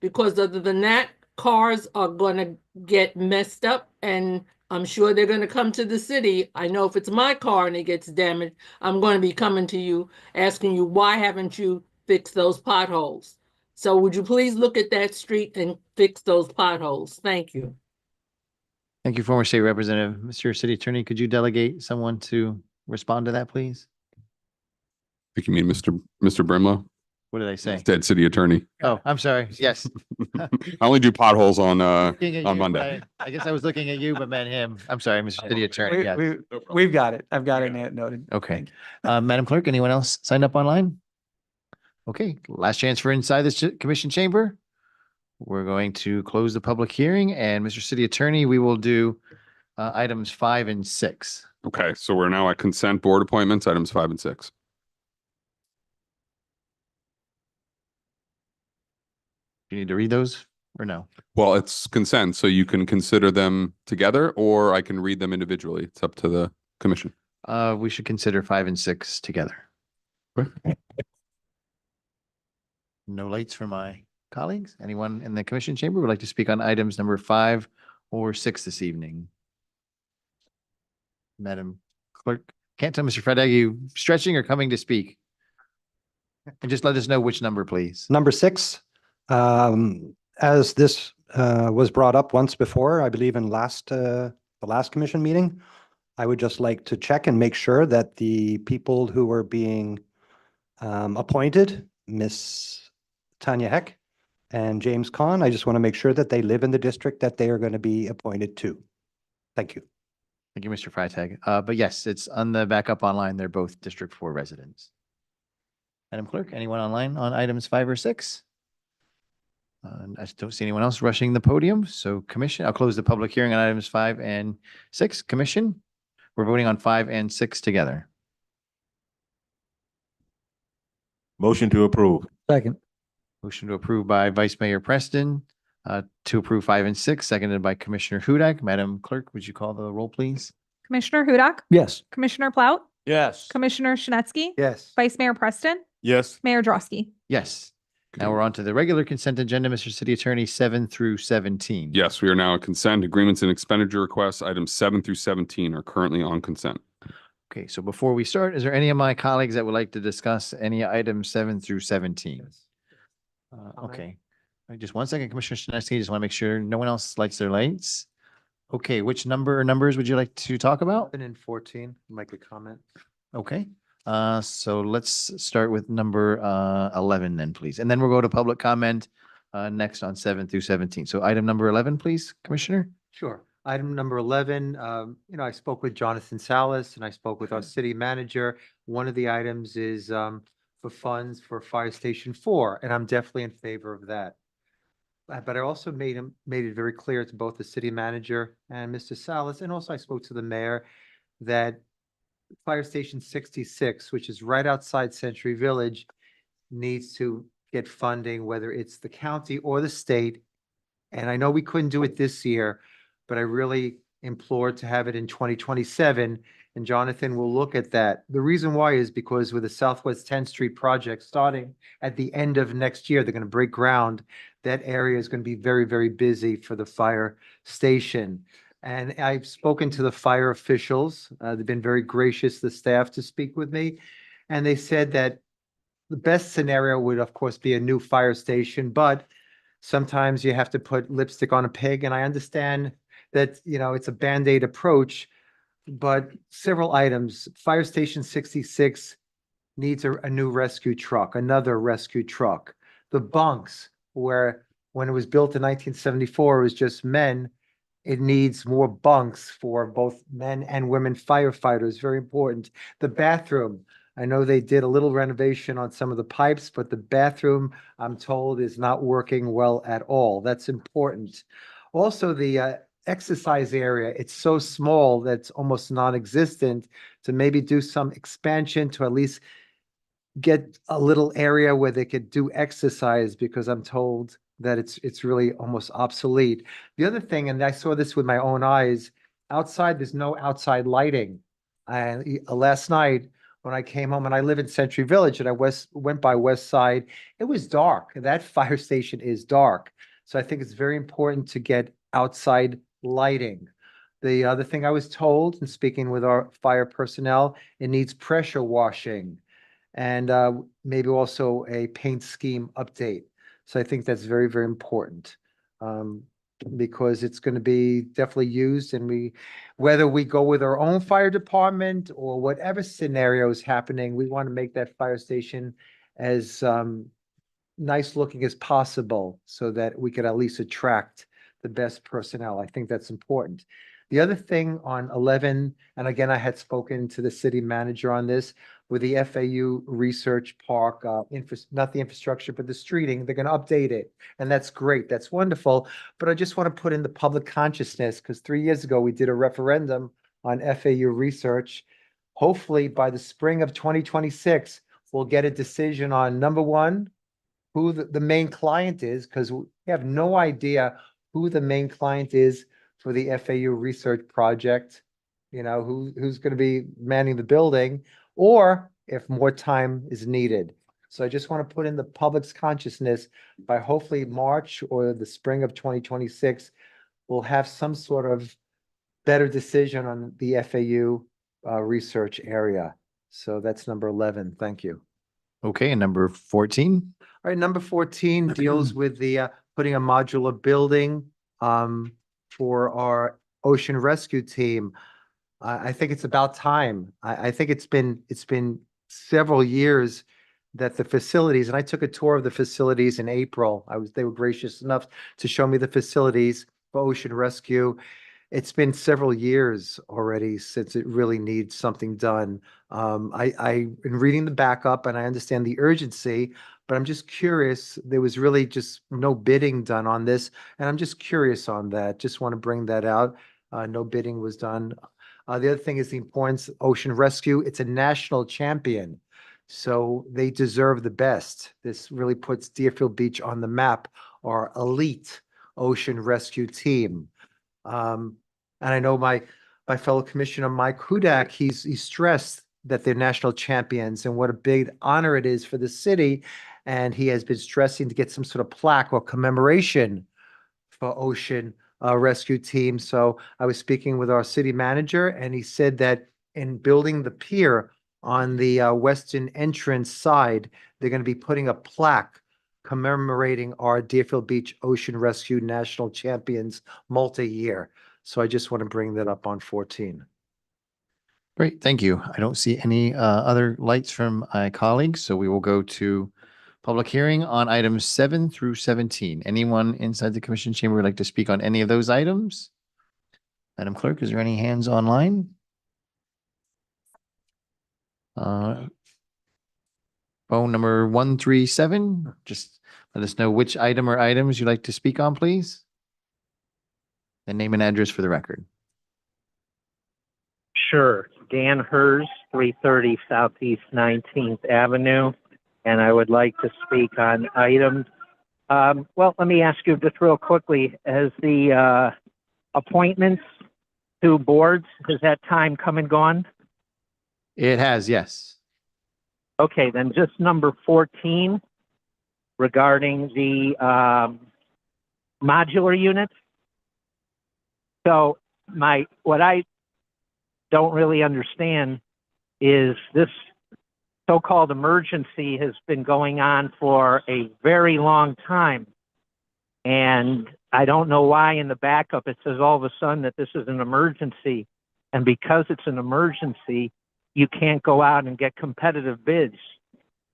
because other than that, cars are gonna get messed up, and I'm sure they're gonna come to the city. I know if it's my car and it gets damaged, I'm gonna be coming to you, asking you, why haven't you fixed those potholes? So would you please look at that street and fix those potholes? Thank you. Thank you, former state representative. Mr. City Attorney, could you delegate someone to respond to that, please? I think you mean Mr. Brimlow, What did I say? dead city attorney. Oh, I'm sorry. Yes. I only do potholes on Looking at you, Monday. but I guess I was looking at you, but meant him. I'm sorry, Mr. City Attorney. Yes. We've got it. I've got it noted. Okay. Madam Clerk, anyone else signed up online? Okay, last chance for inside this commission chamber. We're going to close the public hearing, and Mr. City Attorney, we will do items 5 and 6. Okay, so we're now at consent board appointments, items 5 and 6. Do you need to read those or no? Well, it's consent, so you can consider them together, or I can read them individually. It's up to the commission. We should consider 5 and 6 together. Okay. No lights for my colleagues? Anyone in the commission chamber would like to speak on items number 5 or 6 this evening? Madam Clerk, can't tell Mr. Fred, are you stretching or coming to speak? And just let us know which number, please. Number 6, as this was brought up once before, I believe in the last commission meeting, I would just like to check and make sure that the people who are being appointed, Miss Tanya Heck and James Kahn, I just want to make sure that they live in the district that they are going to be appointed to. Thank you. Thank you, Mr. Freitag. But yes, it's on the backup online. They're both District 4 residents. Madam Clerk, anyone online on items 5 or 6? I don't see anyone else rushing the podium. So Commission, I'll close the public hearing on items 5 and 6. Commission, we're voting on 5 and 6 together. Motion to approve. Second. Motion to approve by Vice Mayor Preston, to approve 5 and 6, seconded by Commissioner Hudak. Madam Clerk, would you call the roll, please? Commissioner Hudak, Yes. Commissioner Plout, Yes. Commissioner Shinetsky, Yes. Vice Mayor Preston, Yes. Mayor Drosky. Yes. Now we're on to the regular consent agenda, Mr. City Attorney, 7 through 17. Yes, we are now at consent. Agreements and expenditure requests, items 7 through 17 are currently on consent. Okay, so before we start, is there any of my colleagues that would like to discuss any items 7 through 17? Okay. Just 1 second, Commissioner Shinetsky, just want to make sure no one else lights their lights. Okay, which number or numbers would you like to talk about? 11 and 14, make a comment. Okay, so let's start with number 11 then, please. And then we'll go to public comment next on 7 through 17. So item number 11, please, Commissioner? Sure. Item number 11, I spoke with Jonathan Salas and I spoke with our city manager. One of the items is for funds for Fire Station 4, and I'm definitely in favor of that. But I also made it very clear to both the city manager and Mr. Salas, and also I spoke to the mayor, that Fire Station 66, which is right outside Century Village, needs to get funding, whether it's the county or the state. And I know we couldn't do it this year, but I really implored to have it in 2027, and Jonathan will look at that. The reason why is because with the Southwest 10th Street project starting at the end of next year, they're going to break ground. That area is going to be very, very busy for the fire station. And I've spoken to the fire officials. They've been very gracious, the staff, to speak with me. And they said that the best scenario would, of course, be a new fire station, but sometimes you have to put lipstick on a pig. And I understand that, it's a Band-Aid approach, but several items. Fire Station 66 needs a new rescue truck, another rescue truck. The bunks, where when it was built in 1974, it was just men. It needs more bunks for both men and women firefighters, very important. The bathroom, I know they did a little renovation on some of the pipes, but the bathroom, I'm told, is not working well at all. That's important. Also, the exercise area, it's so small that it's almost non-existent. To maybe do some expansion to at least get a little area where they could do exercise, because I'm told that it's really almost obsolete. The other thing, and I saw this with my own eyes, outside, there's no outside lighting. And last night when I came home, and I live in Century Village, and I went by West Side, it was dark. That fire station is dark. So I think it's very important to get outside lighting. The other thing I was told, in speaking with our fire personnel, it needs pressure washing and maybe also a paint scheme update. So I think that's very, very important, because it's going to be definitely used, and whether we go with our own fire department or whatever scenario is happening, we want to make that fire station as nice looking as possible so that we could at least attract the best personnel. I think that's important. The other thing on 11, and again, I had spoken to the city manager on this, with the FAU Research Park, not the infrastructure, but the streeting, they're going to update it. And that's great. That's wonderful. But I just want to put in the public consciousness, because 3 years ago, we did a referendum on FAU Research. Hopefully by the spring of 2026, we'll get a decision on, number one, who the main client is, because we have no idea who the main client is for the FAU research project, who's going to be manning the building, or if more time is needed. So I just want to put in the public's consciousness by hopefully March or the spring of 2026, we'll have some sort of better decision on the FAU research area. So that's number 11. Thank you. Okay, and number 14? All right, number 14 deals with the putting a modular building for our ocean rescue team. I think it's about time. I think it's been several years that the facilities, and I took a tour of the facilities in April. They were gracious enough to show me the facilities for ocean rescue. It's been several years already since it really needs something done. I've been reading the backup and I understand the urgency, but I'm just curious. There was really just no bidding done on this, and I'm just curious on that. Just want to bring that out. No bidding was done. The other thing is the importance of ocean rescue. It's a national champion, so they deserve the best. This really puts Deerfield Beach on the map, our elite ocean rescue team. And I know my fellow commissioner, Mike Hudak, he's stressed that they're national champions and what a big honor it is for the city. And he has been stressing to get some sort of plaque or commemoration for ocean rescue team. So I was speaking with our city manager, and he said that in building the pier on the western entrance side, they're going to be putting a plaque commemorating our Deerfield Beach Ocean Rescue National Champions multi-year. So I just want to bring that up on 14. Great, thank you. I don't see any other lights from my colleagues, so we will go to public hearing on items 7 through 17. Anyone inside the commission chamber would like to speak on any of those items? Madam Clerk, is there any hands online? Phone number 137, just let us know which item or items you'd like to speak on, please. And name and address for the record. Sure. Dan Hers, 330 Southeast 19th Avenue. And I would like to speak on items. Well, let me ask you just real quickly, has the appointments to boards, has that time come and gone? It has, yes. Okay, then just number 14 regarding the modular units. So what I don't really understand is this so-called emergency has been going on for a very long time. And I don't know why in the backup it says all of a sudden that this is an emergency. And because it's an emergency, you can't go out and get competitive bids.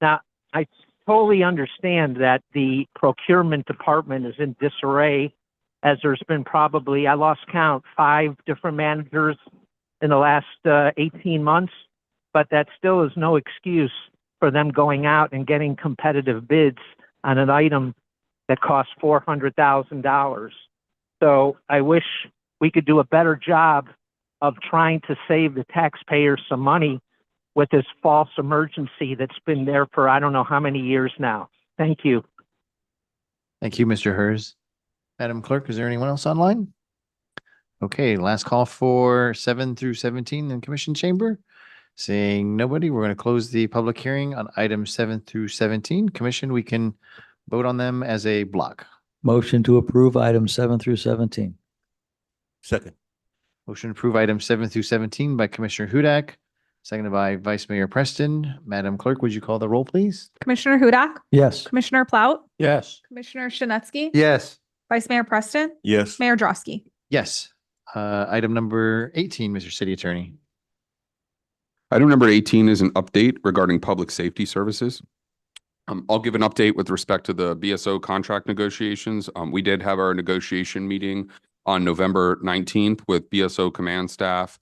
Now, I totally understand that the procurement department is in disarray, as there's been probably, I lost count, 5 different managers in the last 18 months, but that still is no excuse for them going out and getting competitive bids on an item that costs $400,000. So I wish we could do a better job of trying to save the taxpayers some money with this false emergency that's been there for I don't know how many years now. Thank you. Thank you, Mr. Hers. Madam Clerk, is there anyone else online? Okay, last call for 7 through 17 in Commission Chamber. Seeing nobody, we're going to close the public hearing on items 7 through 17. Commission, we can vote on them as a block. Motion to approve items 7 through 17. Second. Motion to approve items 7 through 17 by Commissioner Hudak, seconded by Vice Mayor Preston. Madam Clerk, would you call the roll, please? Commissioner Hudak? Yes. Commissioner Plaut? Yes. Commissioner Shinutzky? Yes. Vice Mayor Preston? Yes. Mayor Drosky? Yes. Item number 18, Mr. City Attorney. Item number 18 is an update regarding public safety services. I'll give an update with respect to the BSO contract negotiations. We did have our negotiation meeting on November 19th with BSO command staff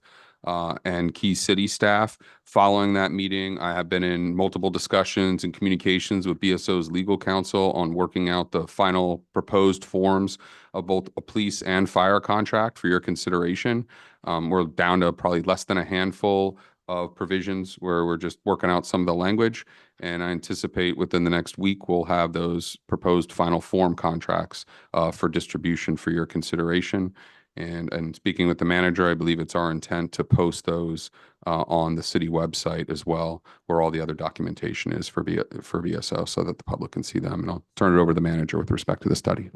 and key city staff. Following that meeting, I have been in multiple discussions and communications with BSO's legal counsel on working out the final proposed forms of both a police and fire contract for your consideration. We're down to probably less than a handful of provisions where we're just working out some of the language. And I anticipate within the next week, we'll have those proposed final form contracts for distribution for your consideration. And speaking with the manager, I believe it's our intent to post those on the city website as well, where all the other documentation is for VSO so that the public can see them. And I'll turn it over to the manager with respect to the study.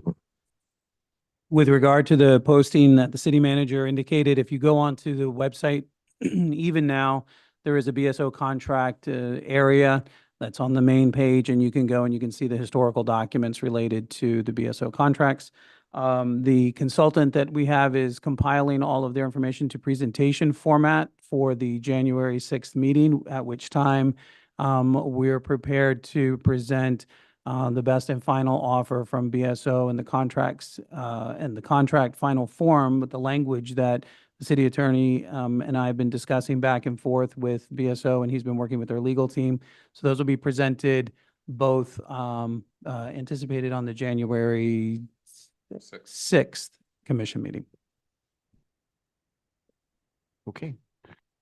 With regard to the posting that the city manager indicated, if you go onto the website, even now, there is a BSO contract area that's on the main page, and you can go and you can see the historical documents related to the BSO contracts. The consultant that we have is compiling all of their information to presentation format for the January 6th meeting, at which time we're prepared to present the best and final offer from BSO and the contracts and the contract final form with the language that the city attorney and I have been discussing back and forth with BSO, and he's been working with their legal team. So those will be presented both anticipated on the January 6th commission meeting. Okay.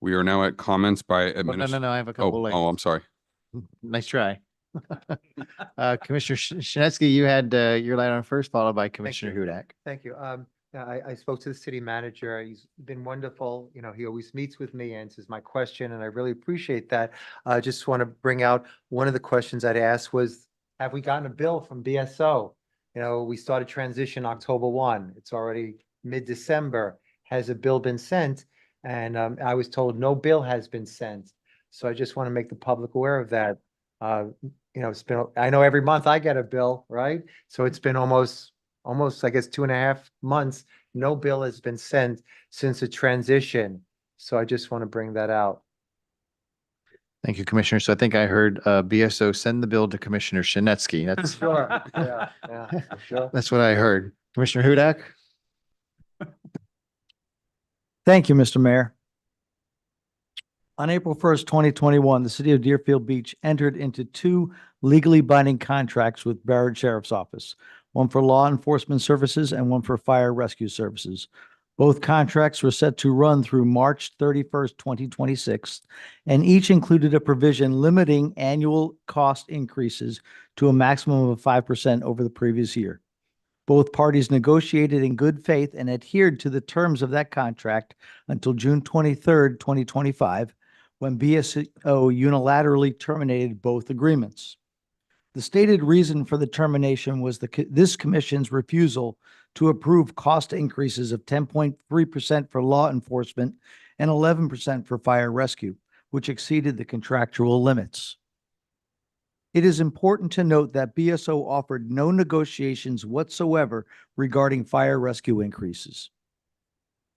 We are now at comments by Oh, no, I have a couple. Oh, I'm sorry. Nice try. Commissioner Shinetsky, you had your light on first, followed by Commissioner Hudak. Thank you. I spoke to the city manager. He's been wonderful. You know, he always meets with me, answers my question, and I really appreciate that. I just want to bring out one of the questions I'd asked was, have we gotten a bill from BSO? You know, we started transition October 1. It's already mid-December. Has a bill been sent? And I was told no bill has been sent. So I just want to make the public aware of that. You know, it's been, I know every month I get a bill, right? So it's been almost, I guess, 2.5 months. No bill has been sent since the transition. So I just want to bring that out. Thank you, Commissioner. So I think I heard BSO send the bill to Commissioner Shinetsky. That's Sure. Yeah, sure. that's what I heard. Commissioner Hudak? Thank you, Mr. Mayor. On April 1st, 2021, the city of Deerfield Beach entered into 2 legally binding contracts with Broward Sheriff's Office, one for law enforcement services and one for fire rescue services. Both contracts were set to run through March 31st, 2026, and each included a provision limiting annual cost increases to a maximum of 5% over the previous year. Both parties negotiated in good faith and adhered to the terms of that contract until June 23rd, 2025, when BSO unilaterally terminated both agreements. The stated reason for the termination was this commission's refusal to approve cost increases of 10.3% for law enforcement and 11% for fire rescue, which exceeded the contractual limits. It is important to note that BSO offered no negotiations whatsoever regarding fire rescue increases.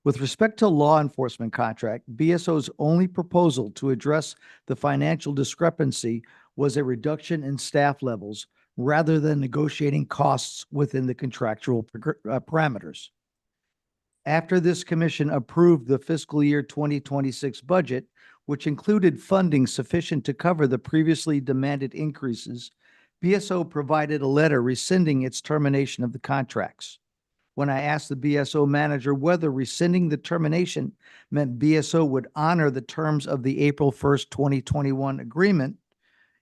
With respect to law enforcement contract, BSO's only proposal to address the financial discrepancy was a reduction in staff levels rather than negotiating costs within the contractual parameters. After this commission approved the fiscal year 2026 budget, which included funding sufficient to cover the previously demanded increases, BSO provided a letter rescinding its termination of the contracts. When I asked the BSO manager whether rescinding the termination meant BSO would honor the terms of the April 1st, 2021 agreement,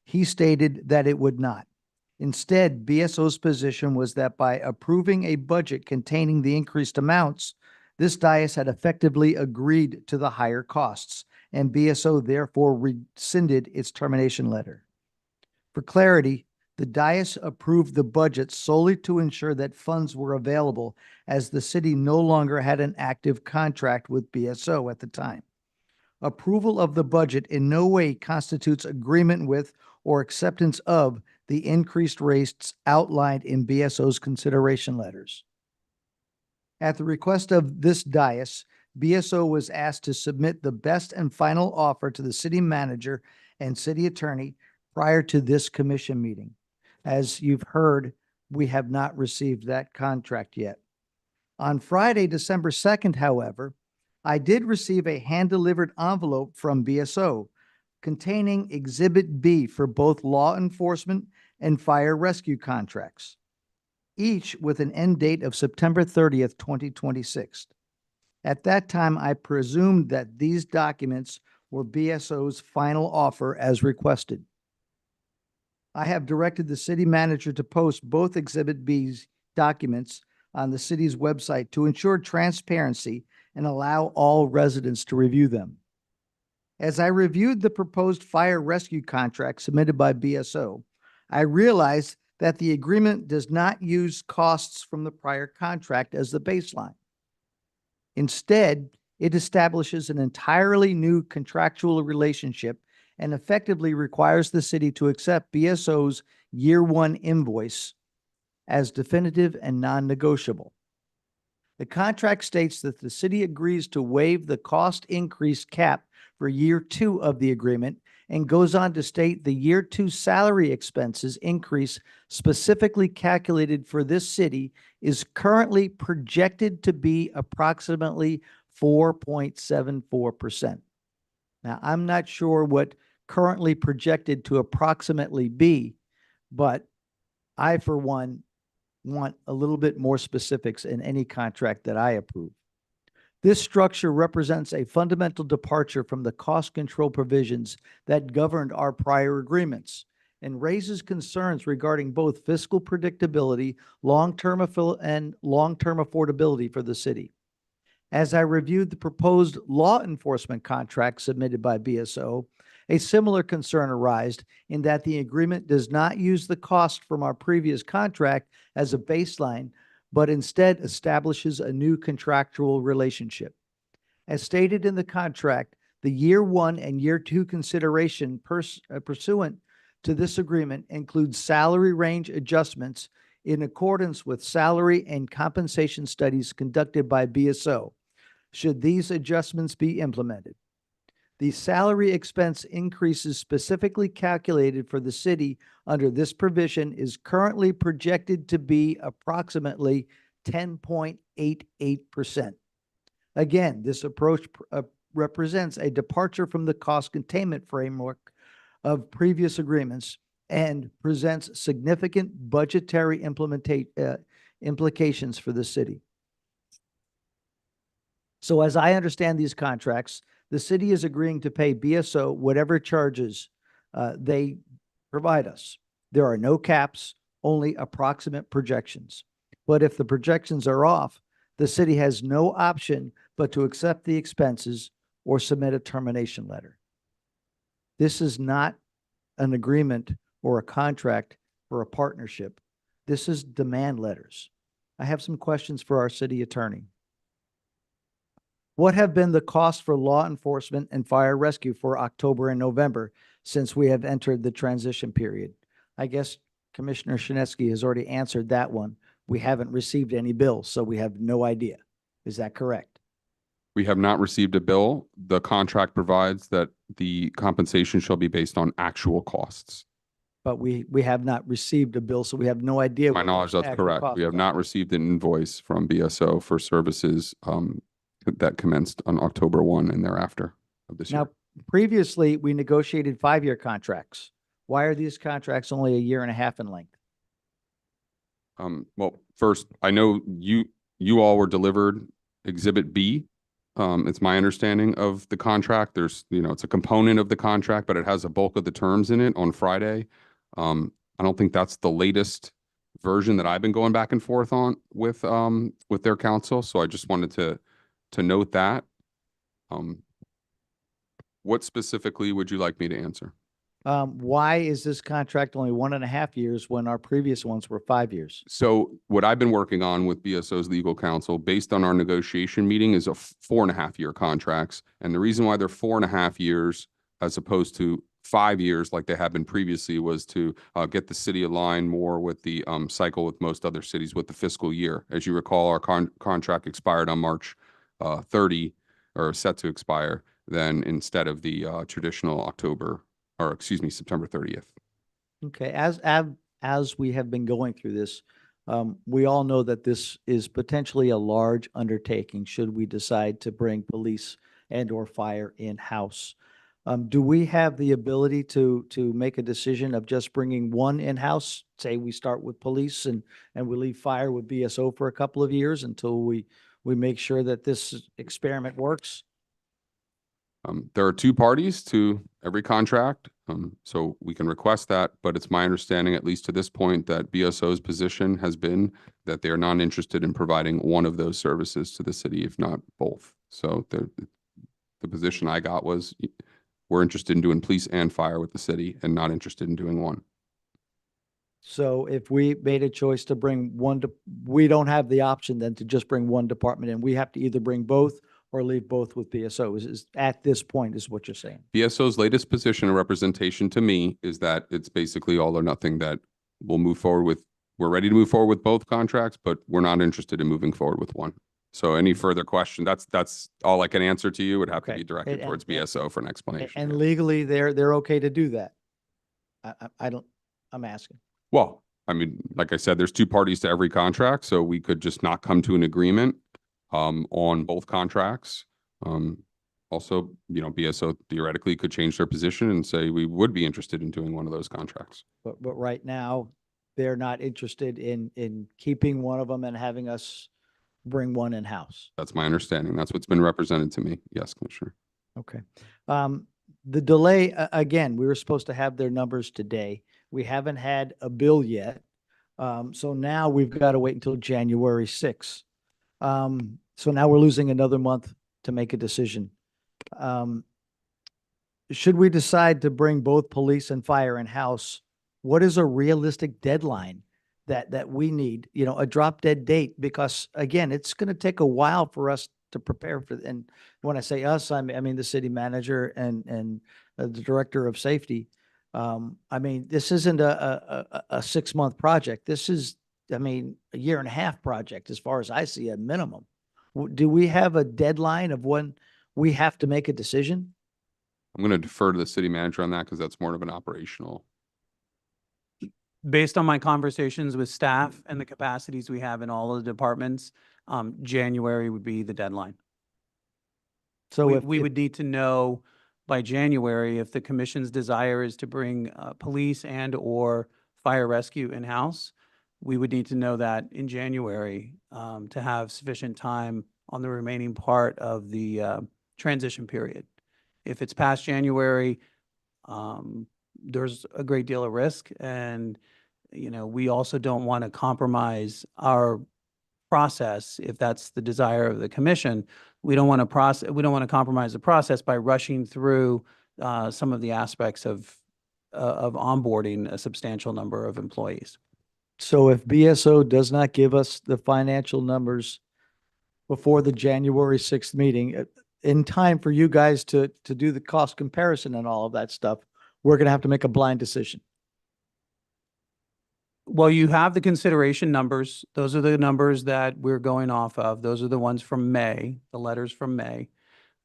he stated that it would not. Instead, BSO's position was that by approving a budget containing the increased amounts, this dais had effectively agreed to the higher costs, and BSO therefore rescinded its termination letter. For clarity, the dais approved the budget solely to ensure that funds were available, as the city no longer had an active contract with BSO at the time. Approval of the budget in no way constitutes agreement with or acceptance of the increased rates outlined in BSO's consideration letters. At the request of this dais, BSO was asked to submit the best and final offer to the city manager and city attorney prior to this commission meeting. As you've heard, we have not received that contract yet. On Friday, December 2nd, however, I did receive a hand-delivered envelope from BSO containing Exhibit B for both law enforcement and fire rescue contracts, each with an end date of September 30th, 2026. At that time, I presumed that these documents were BSO's final offer as requested. I have directed the city manager to post both Exhibit B's documents on the city's website to ensure transparency and allow all residents to review them. As I reviewed the proposed fire rescue contract submitted by BSO, I realized that the agreement does not use costs from the prior contract as the baseline. Instead, it establishes an entirely new contractual relationship and effectively requires the city to accept BSO's year one invoice as definitive and non-negotiable. The contract states that the city agrees to waive the cost increase cap for year two of the agreement and goes on to state the year two salary expenses increase specifically calculated for this city is currently projected to be approximately 4.74%. Now, I'm not sure what currently projected to approximately be, but I, for one, want a little bit more specifics in any contract that I approve. This structure represents a fundamental departure from the cost control provisions that governed our prior agreements and raises concerns regarding both fiscal predictability, long-term affordability for the city. As I reviewed the proposed law enforcement contract submitted by BSO, a similar concern arose in that the agreement does not use the cost from our previous contract as a baseline, but instead establishes a new contractual relationship. As stated in the contract, the year one and year two consideration pursuant to this agreement includes salary range adjustments in accordance with salary and compensation studies conducted by BSO, should these adjustments be implemented. The salary expense increases specifically calculated for the city under this provision is currently projected to be approximately 10.88%. Again, this approach represents a departure from the cost containment framework of previous agreements and presents significant budgetary implications for the city. So as I understand these contracts, the city is agreeing to pay BSO whatever charges they provide us. There are no caps, only approximate projections. But if the projections are off, the city has no option but to accept the expenses or submit a termination letter. This is not an agreement or a contract for a partnership. This is demand letters. I have some questions for our city attorney. What have been the costs for law enforcement and fire rescue for October and November since we have entered the transition period? I guess Commissioner Shinesky has already answered that one. We haven't received any bills, so we have no idea. Is that correct? We have not received a bill. The contract provides that the compensation shall be based on actual costs. But we have not received a bill, so we have no idea. To my what knowledge, that's actual correct. costs We have are. not received an invoice from BSO for services that commenced on October 1 and thereafter of this year. Now, previously, we negotiated 5-year contracts. Why are these contracts only a year and a half in length? Well, first, I know you all were delivered Exhibit B. It's my understanding of the contract. There's, it's a component of the contract, but it has a bulk of the terms in it on Friday. I don't think that's the latest version that I've been going back and forth on with their counsel. So I just wanted to note that. What specifically would you like me to answer? Why is this contract only 1.5 years when our previous ones were 5 years? So what I've been working on with BSO's legal counsel, based on our negotiation meeting, is a 4.5-year contracts. And the reason why they're 4.5 years as opposed to 5 years like they have been previously was to get the city aligned more with the cycle with most other cities with the fiscal year. As you recall, our contract expired on March 30, or set to expire, then instead of the traditional September 30th. Okay, as we have been going through this, we all know that this is potentially a large undertaking should we decide to bring police and or fire in-house. Do we have the ability to make a decision of just bringing one in-house? Say we start with police and we leave fire with BSO for a couple of years until we make sure that this experiment works? There are two parties to every contract. So we can request that, but it's my understanding, at least to this point, that BSO's position has been that they are not interested in providing one of those services to the city, if not both. So the position I got was we're interested in doing police and fire with the city and not interested in doing one. So if we made a choice to bring we don't have the option then to just bring one department in. We have to either bring both or leave both with BSO. Is at this point is what you're saying. BSO's latest position and representation to me is that it's basically all or nothing, that we'll move forward with, we're ready to move forward with both contracts, but we're not interested in moving forward with one. So any further question, that's all I can answer to you. Would have to Okay. be directed And- towards BSO for an explanation. And legally, they're okay to do that. I'm asking. Well, I mean, like I said, there's two parties to every contract, so we could just not come to an agreement on both contracts. Also, BSO theoretically could change their position and say we would be interested in doing one of those contracts. But right now, they're not interested in keeping one of them and having us bring one in-house. That's my understanding. That's what's been represented to me. Yes, Commissioner. Okay. The delay, again, we were supposed to have their numbers today. We haven't had a bill yet. So now we've got to wait until January 6th. So now we're losing another month to make a decision. Should we decide to bring both police and fire in-house, what is a realistic deadline that we need, a drop dead date? Because again, it's going to take a while for us to prepare for, and when I say us, I mean the city manager and the director of safety. I mean, this isn't a 6-month project. This is, a 1.5-year project as far as I see a minimum. Do we have a deadline of when we have to make a decision? I'm going to defer to the city manager on that because that's more of an operational. Based on my conversations with staff and the capacities we have in all of the departments, January would be the deadline. So We would need to know by January if the commission's desire is to bring police and or fire rescue in-house. We would need to know that in January to have sufficient time on the remaining part of the transition period. If it's past January, there's a great deal of risk, and we also don't want to compromise our process if that's the desire of the commission. We don't want to compromise the process by rushing through some of the aspects of onboarding a substantial number of employees. So if BSO does not give us the financial numbers before the January 6th meeting, in time for you guys to do the cost comparison and all of that stuff, we're going to have to make a blind decision. Well, you have the consideration numbers. Those are the numbers that we're going off of. Those are the ones from May, the letters from May.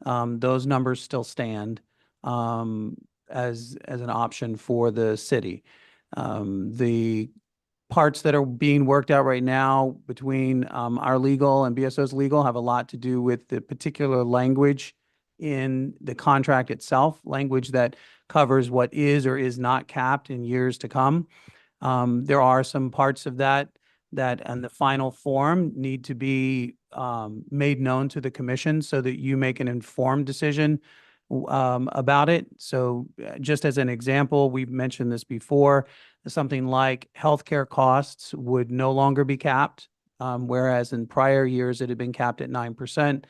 Those numbers still stand as an option for the city. The parts that are being worked out right now between our legal and BSO's legal have a lot to do with the particular language in the contract itself, language that covers what is or is not capped in years to come. There are some parts of that in the final form need to be made known to the commission so that you make an informed decision about it. So just as an example, we've mentioned this before, something like healthcare costs would no longer be capped, whereas in prior years it had been capped at 9%.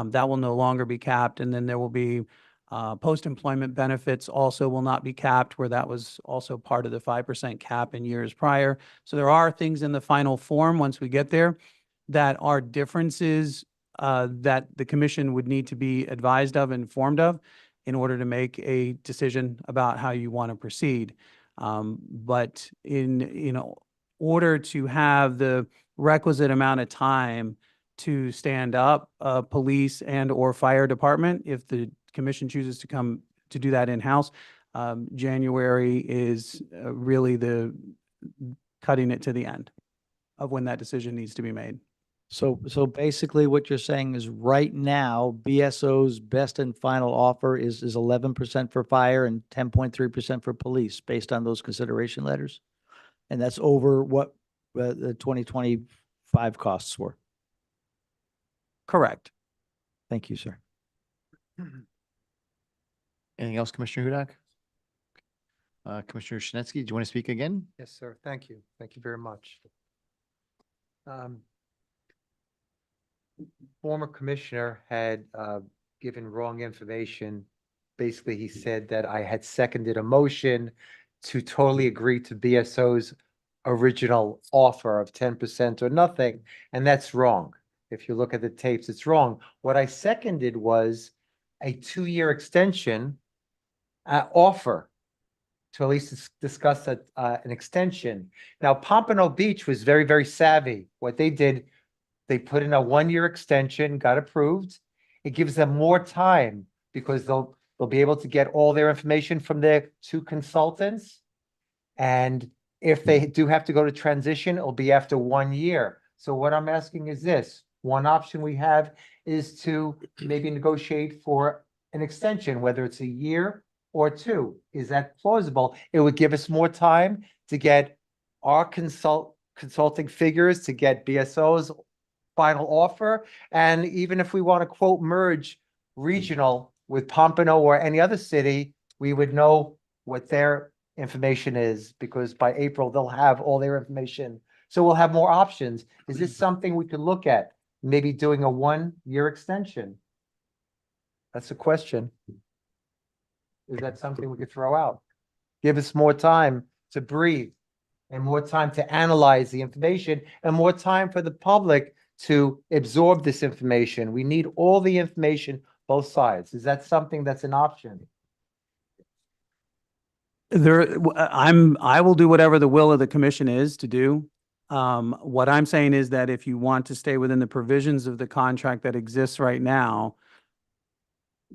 That will no longer be capped. And then there will be post-employment benefits also will not be capped, where that was also part of the 5% cap in years prior. So there are things in the final form once we get there that are differences that the commission would need to be advised of, informed of, in order to make a decision about how you want to proceed. But in order to have the requisite amount of time to stand up a police and or fire department, if the commission chooses to come to do that in-house, January is really the cutting it to the end of when that decision needs to be made. So basically what you're saying is right now, BSO's best and final offer is 11% for fire and 10.3% for police based on those consideration letters? And that's over what the 2025 costs were? Correct. Thank you, sir. Anything else, Commissioner Hudak? Commissioner Schnetsky, do you want to speak again? Yes, sir. Thank you. Thank you very much. Former commissioner had given wrong information. Basically, he said that I had seconded a motion to totally agree to BSO's original offer of 10% or nothing, and that's wrong. If you look at the tapes, it's wrong. What I seconded was a 2-year extension offer to at least discuss an extension. Now, Pompano Beach was very, very savvy. What they did, they put in a 1-year extension, got approved. It gives them more time because they'll be able to get all their information from their 2 consultants. And if they do have to go to transition, it'll be after 1 year. So what I'm asking is this: one option we have is to maybe negotiate for an extension, whether it's a year or 2. Is that plausible? It would give us more time to get our consulting figures, to get BSO's final offer. And even if we want to quote merge regional with Pompano or any other city, we would know what their information is, because by April, they'll have all their information. So we'll have more options. Is this something we could look at? Maybe doing a 1-year extension? That's a question. Is that something we could throw out? Give us more time to breathe and more time to analyze the information and more time for the public to absorb this information. We need all the information, both sides. Is that something that's an option? I will do whatever the will of the commission is to do. What I'm saying is that if you want to stay within the provisions of the contract that exists right now,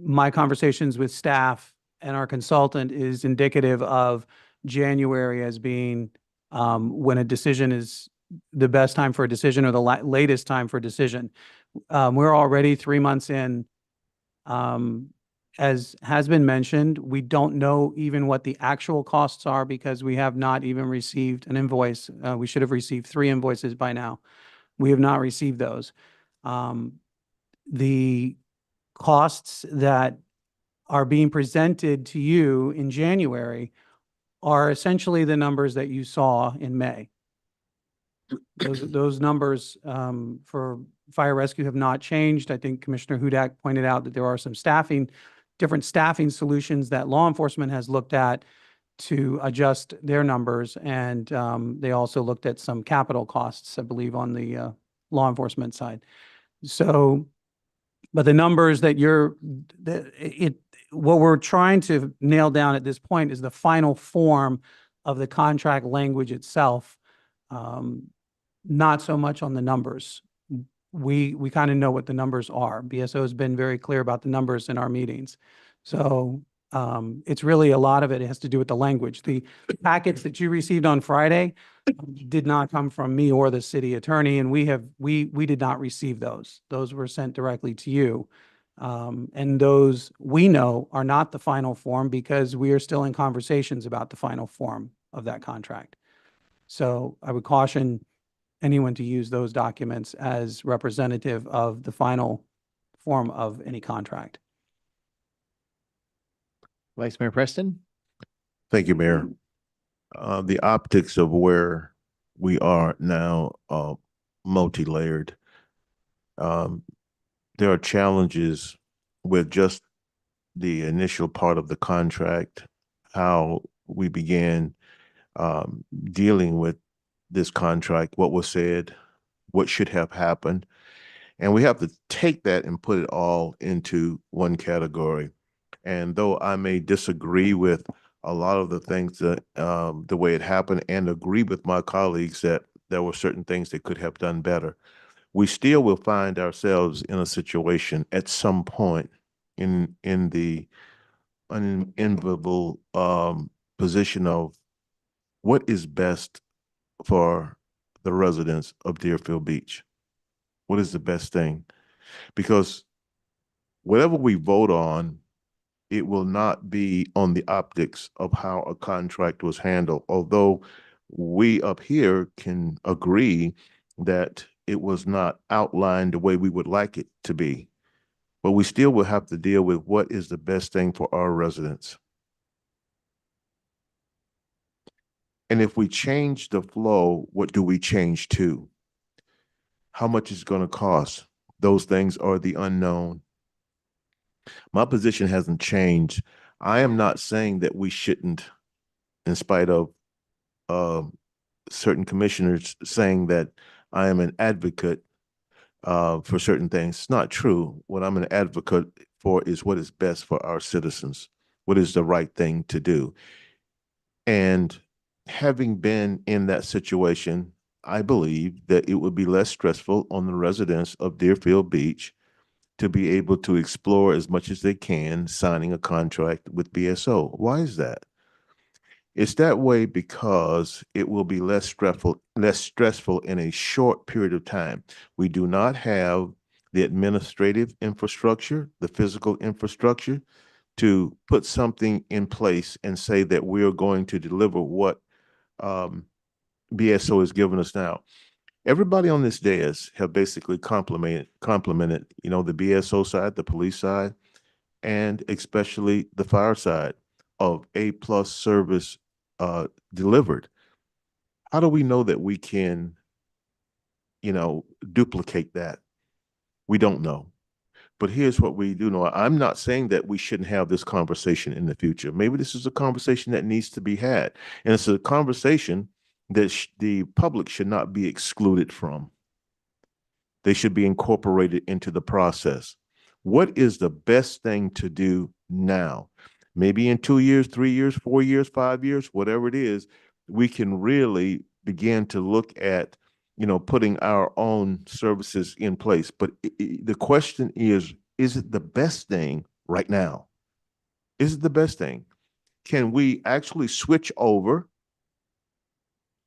my conversations with staff and our consultant is indicative of January as being when a decision is the best time for a decision or the latest time for a decision. We're already 3 months in. As has been mentioned, we don't know even what the actual costs are because we have not even received an invoice. We should have received 3 invoices by now. We have not received those. The costs that are being presented to you in January are essentially the numbers that you saw in May. Those numbers for fire rescue have not changed. I think Commissioner Hudak pointed out that there are some different staffing solutions that law enforcement has looked at to adjust their numbers. And they also looked at some capital costs, I believe, on the law enforcement side. So, but the numbers that what we're trying to nail down at this point is the final form of the contract language itself. Not so much on the numbers. We kind of know what the numbers are. BSO has been very clear about the numbers in our meetings. So it's really a lot of it has to do with the language. The packets that you received on Friday did not come from me or the city attorney, and we did not receive those. Those were sent directly to you. And those we know are not the final form because we are still in conversations about the final form of that contract. So I would caution anyone to use those documents as representative of the final form of any contract. Vice Mayor Preston? Thank you, Mayor. The optics of where we are now are multi-layered. There are challenges with just the initial part of the contract, how we began dealing with this contract, what was said, what should have happened. And we have to take that and put it all into one category. And though I may disagree with a lot of the things that the way it happened and agree with my colleagues that there were certain things they could have done better, we still will find ourselves in a situation at some point in the unenviable position of what is best for the residents of Deerfield Beach. What is the best thing? Because whatever we vote on, it will not be on the optics of how a contract was handled. Although we up here can agree that it was not outlined the way we would like it to be, but we still will have to deal with what is the best thing for our residents. And if we change the flow, what do we change to? How much is it going to cost? Those things are the unknown. My position hasn't changed. I am not saying that we shouldn't, in spite of certain commissioners saying that I am an advocate for certain things. It's not true. What I'm an advocate for is what is best for our citizens, what is the right thing to do. And having been in that situation, I believe that it would be less stressful on the residents of Deerfield Beach to be able to explore as much as they can signing a contract with BSO. Why is that? It's that way because it will be less stressful in a short period of time. We do not have the administrative infrastructure, the physical infrastructure to put something in place and say that we are going to deliver what BSO has given us now. Everybody on this dais have basically complimented, the BSO side, the police side, and especially the fire side of A+ service delivered. How do we know that we can, duplicate that? We don't know. But here's what we do know. I'm not saying that we shouldn't have this conversation in the future. Maybe this is a conversation that needs to be had. And it's a conversation that the public should not be excluded from. They should be incorporated into the process. What is the best thing to do now? Maybe in 2 years, 3 years, 4 years, 5 years, whatever it is, we can really begin to look at, putting our own services in place. But the question is it the best thing right now? Is it the best thing? Can we actually switch over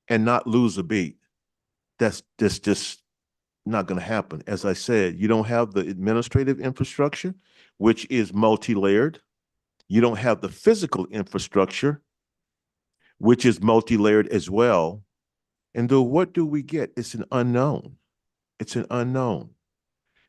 and not lose a beat? That's just not going to happen. As I said, you don't have the administrative infrastructure, which is multi-layered. You don't have the physical infrastructure, which is multi-layered as well. And what do we get? It's an unknown. It's an unknown.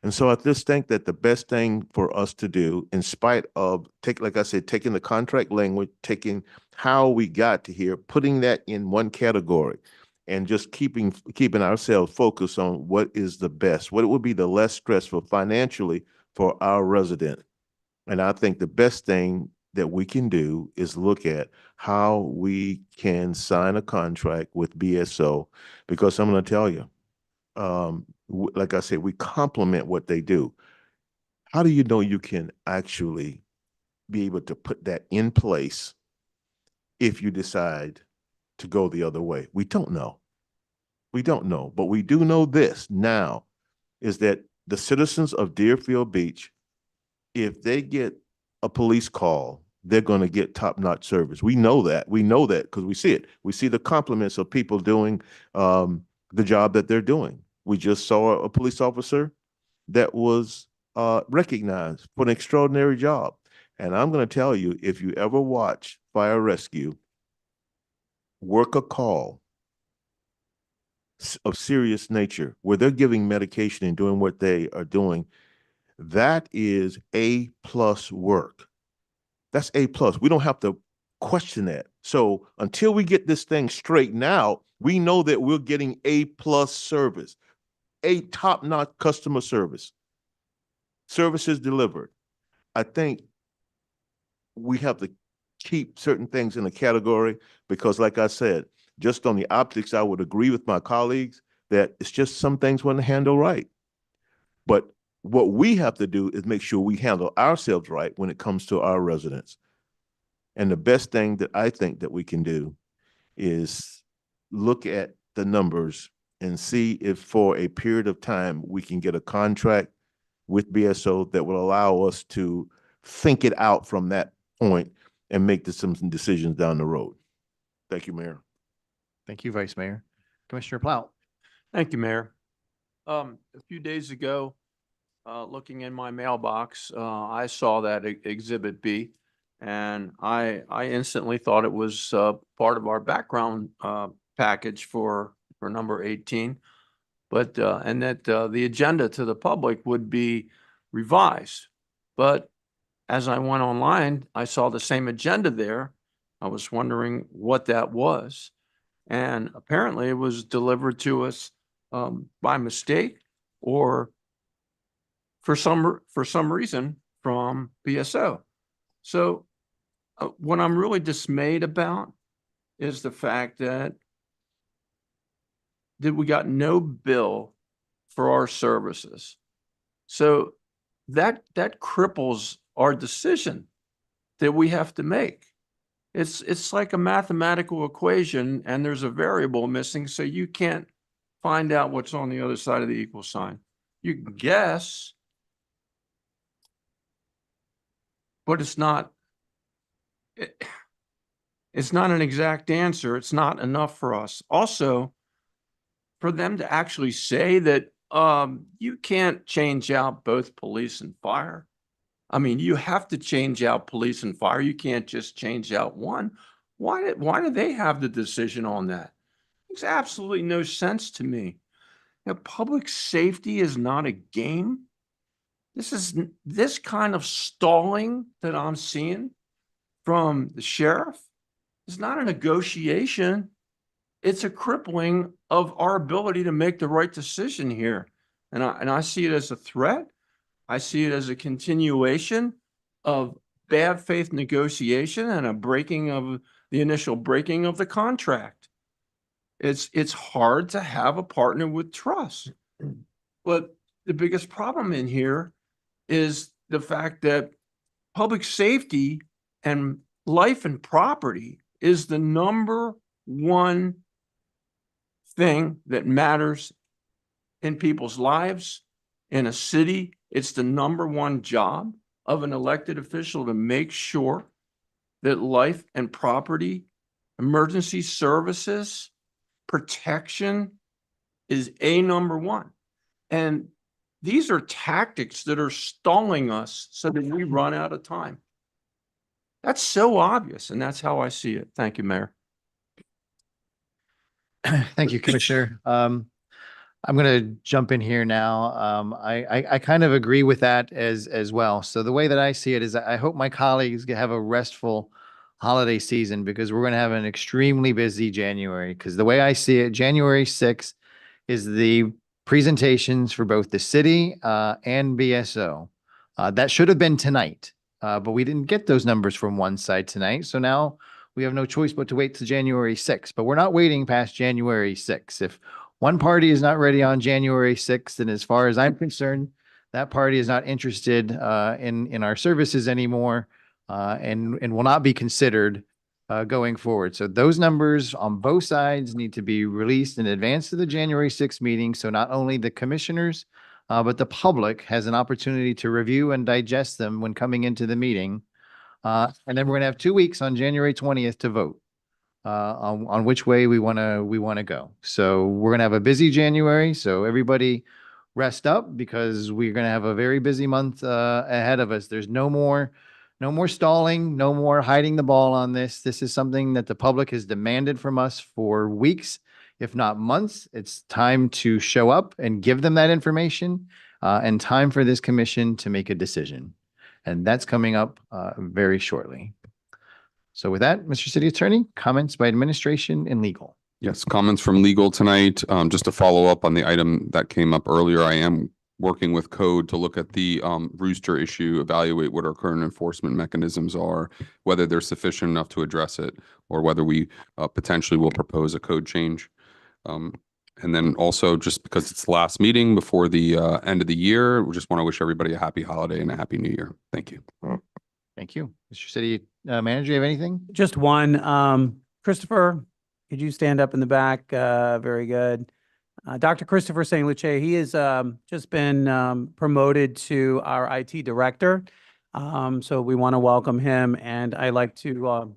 And so I just think that the best thing for us to do, in spite of, like I said, taking the contract language, taking how we got to here, putting that in one category, and just keeping ourselves focused on what is the best, what would be the less stressful financially for our resident. And I think the best thing that we can do is look at how we can sign a contract with BSO, because I'm going to tell you, like I said, we complement what they do. How do you know you can actually be able to put that in place if you decide to go the other way? We don't know. We don't know. But we do know this now, is that the citizens of Deerfield Beach, if they get a police call, they're going to get top-notch service. We know that. We know that because we see it. We see the compliments of people doing the job that they're doing. We just saw a police officer that was recognized for an extraordinary job. And I'm going to tell you, if you ever watch fire rescue work a call of serious nature where they're giving medication and doing what they are doing, that is A+ work. That's A+. We don't have to question that. So until we get this thing straightened out, we know that we're getting A+ service, a top-notch customer service, services delivered. I think we have to keep certain things in a category because, like I said, just on the optics, I would agree with my colleagues that it's just some things weren't handled right. But what we have to do is make sure we handle ourselves right when it comes to our residents. And the best thing that I think that we can do is look at the numbers and see if for a period of time we can get a contract with BSO that will allow us to think it out from that point and make some decisions down the road. Thank you, Mayor. Thank you, Vice Mayor. Commissioner Plow. Thank you, Mayor. A few days ago, looking in my mailbox, I saw that Exhibit B, and I instantly thought it was part of our background package for number 18, but and that the agenda to the public would be revised. But as I went online, I saw the same agenda there. I was wondering what that was. And apparently it was delivered to us by mistake or for some reason from BSO. So what I'm really dismayed about is the fact that we got no bill for our services. So that cripples our decision that we have to make. It's like a mathematical equation and there's a variable missing, so you can't find out what's on the other side of the equal sign. You can guess, but it's not an exact answer. It's not enough for us. Also, for them to actually say that you can't change out both police and fire. I mean, you have to change out police and fire. You can't just change out one. Why do they have the decision on that? Makes absolutely no sense to me. Now, public safety is not a game. This kind of stalling that I'm seeing from the sheriff is not a negotiation. It's a crippling of our ability to make the right decision here. And I see it as a threat. I see it as a continuation of bad faith negotiation and a breaking of the initial breaking of the contract. It's hard to have a partner with trust. But the biggest problem in here is the fact that public safety and life and property is the number one thing that matters in people's lives in a city. It's the number one job of an elected official to make sure that life and property, emergency services, protection is number one. And these are tactics that are stalling us so that we run out of time. That's so obvious, and that's how I see it. Thank you, Mayor. Thank you, Commissioner. I'm going to jump in here now. I kind of agree with that as well. So the way that I see it is I hope my colleagues have a restful holiday season because we're going to have an extremely busy January. Because the way I see it, January 6th is the presentations for both the city and BSO. That should have been tonight, but we didn't get those numbers from one side tonight. So now we have no choice but to wait to January 6th. But we're not waiting past January 6th. If one party is not ready on January 6th, and as far as I'm concerned, that party is not interested in our services anymore and will not be considered going forward. So those numbers on both sides need to be released in advance of the January 6th meeting. So not only the commissioners, but the public has an opportunity to review and digest them when coming into the meeting. And then we're going to have 2 weeks on January 20th to vote on which way we want to go. So we're going to have a busy January. So everybody rest up because we're going to have a very busy month ahead of us. There's no more stalling, no more hiding the ball on this. This is something that the public has demanded from us for weeks, if not months. It's time to show up and give them that information and time for this commission to make a decision. And that's coming up very shortly. So with that, Mr. City Attorney, comments by administration and legal. Yes, comments from legal tonight. Just to follow up on the item that came up earlier, I am working with code to look at the rooster issue, evaluate what our current enforcement mechanisms are, whether they're sufficient enough to address it, or whether we potentially will propose a code change. And then also, just because it's the last meeting before the end of the year, we just want to wish everybody a happy holiday and a happy new year. Thank you. Thank you. Mr. City Manager, you have anything? Just one. Christopher, could you stand up in the back? Very good. Dr. Christopher St. Luce, he has just been promoted to our IT director. So we want to welcome him, and I'd like to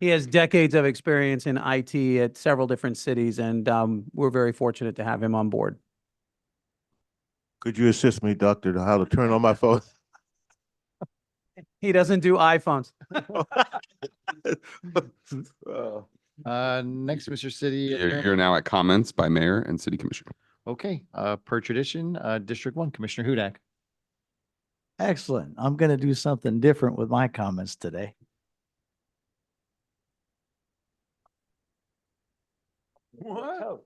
he has decades of experience in IT at several different cities, and we're very fortunate to have him on board. Could you assist me, Doctor, to how to turn on my phone? He doesn't do iPhones. Next, Mr. City. You're now at comments by mayor and city commissioner. Okay, per tradition, District 1, Commissioner Hudak. Excellent. I'm going to do something different with my comments today. What?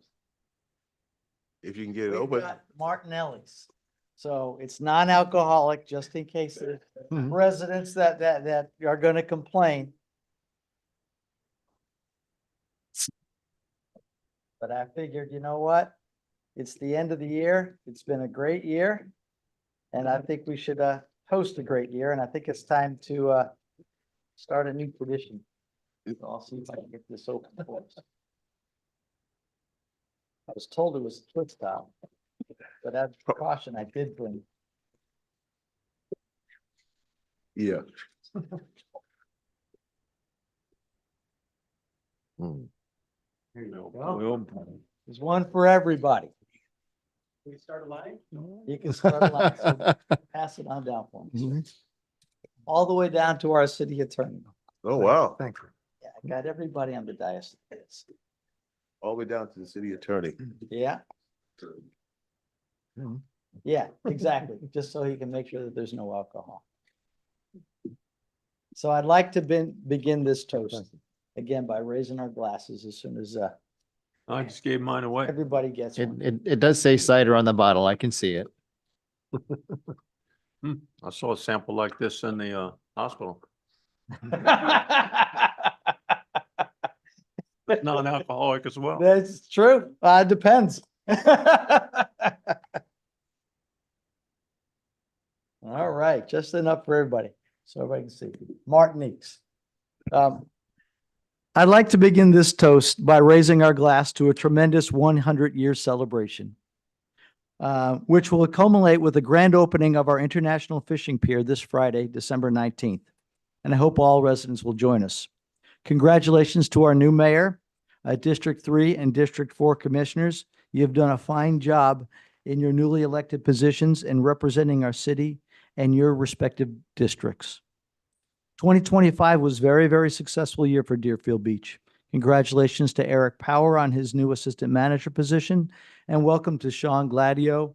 If you can get it We've open. got Martinelli's. So it's non-alcoholic, just in case there's Mhm. residents that are gonna complain. But I figured, you know what? It's the end of the year. It's been a great year. And I think we should host a great year, and I think it's time to start a new tradition. So I'll see if I can get this open for us. I was told it was twist style, but as a precaution, I did bring. Yeah. Mm. Here you go. There's one for everybody. Can we start a line? You can start a line, so pass it on down for me. All the way down to our city attorney. Oh, wow. Thank you. Yeah, I got everybody on the dais. All the way down to the city attorney. Yeah, yeah, exactly, just so he can make sure that there's no alcohol. So I'd like to begin this toast again by raising our glasses as soon as I just gave mine away. everybody gets It, one. it does say cider on the bottle. I can see it. I saw a sample like this in the hospital. Non-alcoholic as well. That's true. Depends. All right, just enough for everybody, so everybody can see. Martinique's. I'd like to begin this toast by raising our glass to a tremendous 100-year celebration, which will culminate with the grand opening of our International Fishing Pier this Friday, December 19th. And I hope all residents will join us. Congratulations to our new mayor, District 3 and District 4 commissioners. You have done a fine job in your newly elected positions in representing our city and your respective districts. 2025 was very, very successful year for Deerfield Beach. Congratulations to Eric Power on his new assistant manager position, and welcome to Sean Gladio,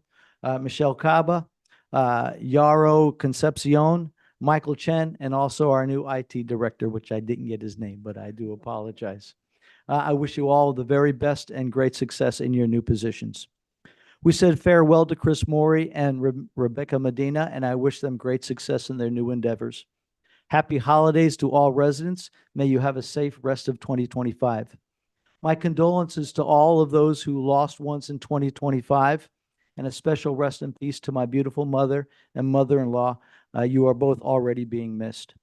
Michelle Caba, Yaro Concepcion, Michael Chen, and also our new IT director, which I didn't get his name, but I do apologize. I wish you all the very best and great success in your new positions. We said farewell to Chris Morey and Rebecca Medina, and I wish them great success in their new endeavors. Happy holidays to all residents. May you have a safe rest of 2025. My condolences to all of those who lost ones in 2025, and a special rest in peace to my beautiful mother and mother-in-law. You are both already being missed.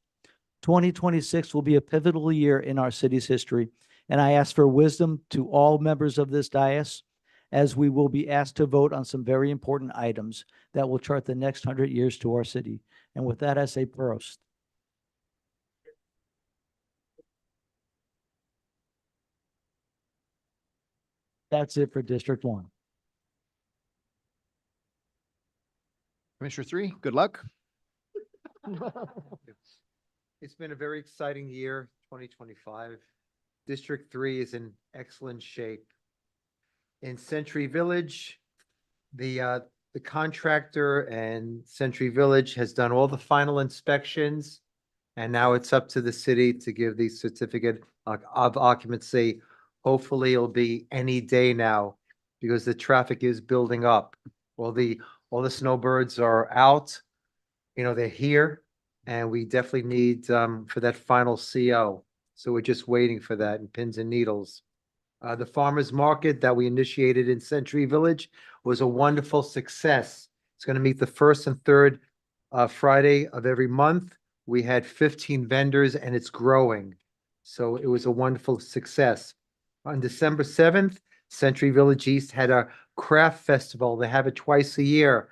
2026 will be a pivotal year in our city's history, and I ask for wisdom to all members of this dais, as we will be asked to vote on some very important items that will chart the next 100 years to our city. And with that, I say prost. That's it for District 1. Commissioner 3, good luck. It's been a very exciting year, 2025. District 3 is in excellent shape. In Century Village, the contractor and Century Village has done all the final inspections, and now it's up to the city to give the certificate of occupancy. Hopefully, it'll be any day now because the traffic is building up. All the snowbirds are out, they're here, and we definitely need for that final CO. So we're just waiting for that in pins and needles. The farmer's market that we initiated in Century Village was a wonderful success. It's going to meet the first and third Friday of every month. We had 15 vendors and it's growing. So it was a wonderful success. On December 7th, Century Village East had a craft festival. They have it twice a year.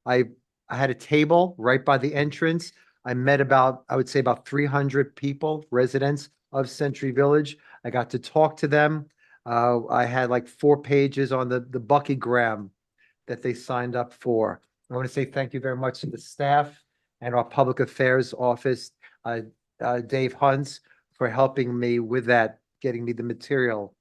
I had a table right by the entrance. I met I would say about 300 people, residents of Century Village. I got to talk to them. I had like 4 pages on the Buckygram that they signed up for. I want to say thank you very much to the staff and our public affairs office, Dave Hunts, for helping me with that, getting me the material.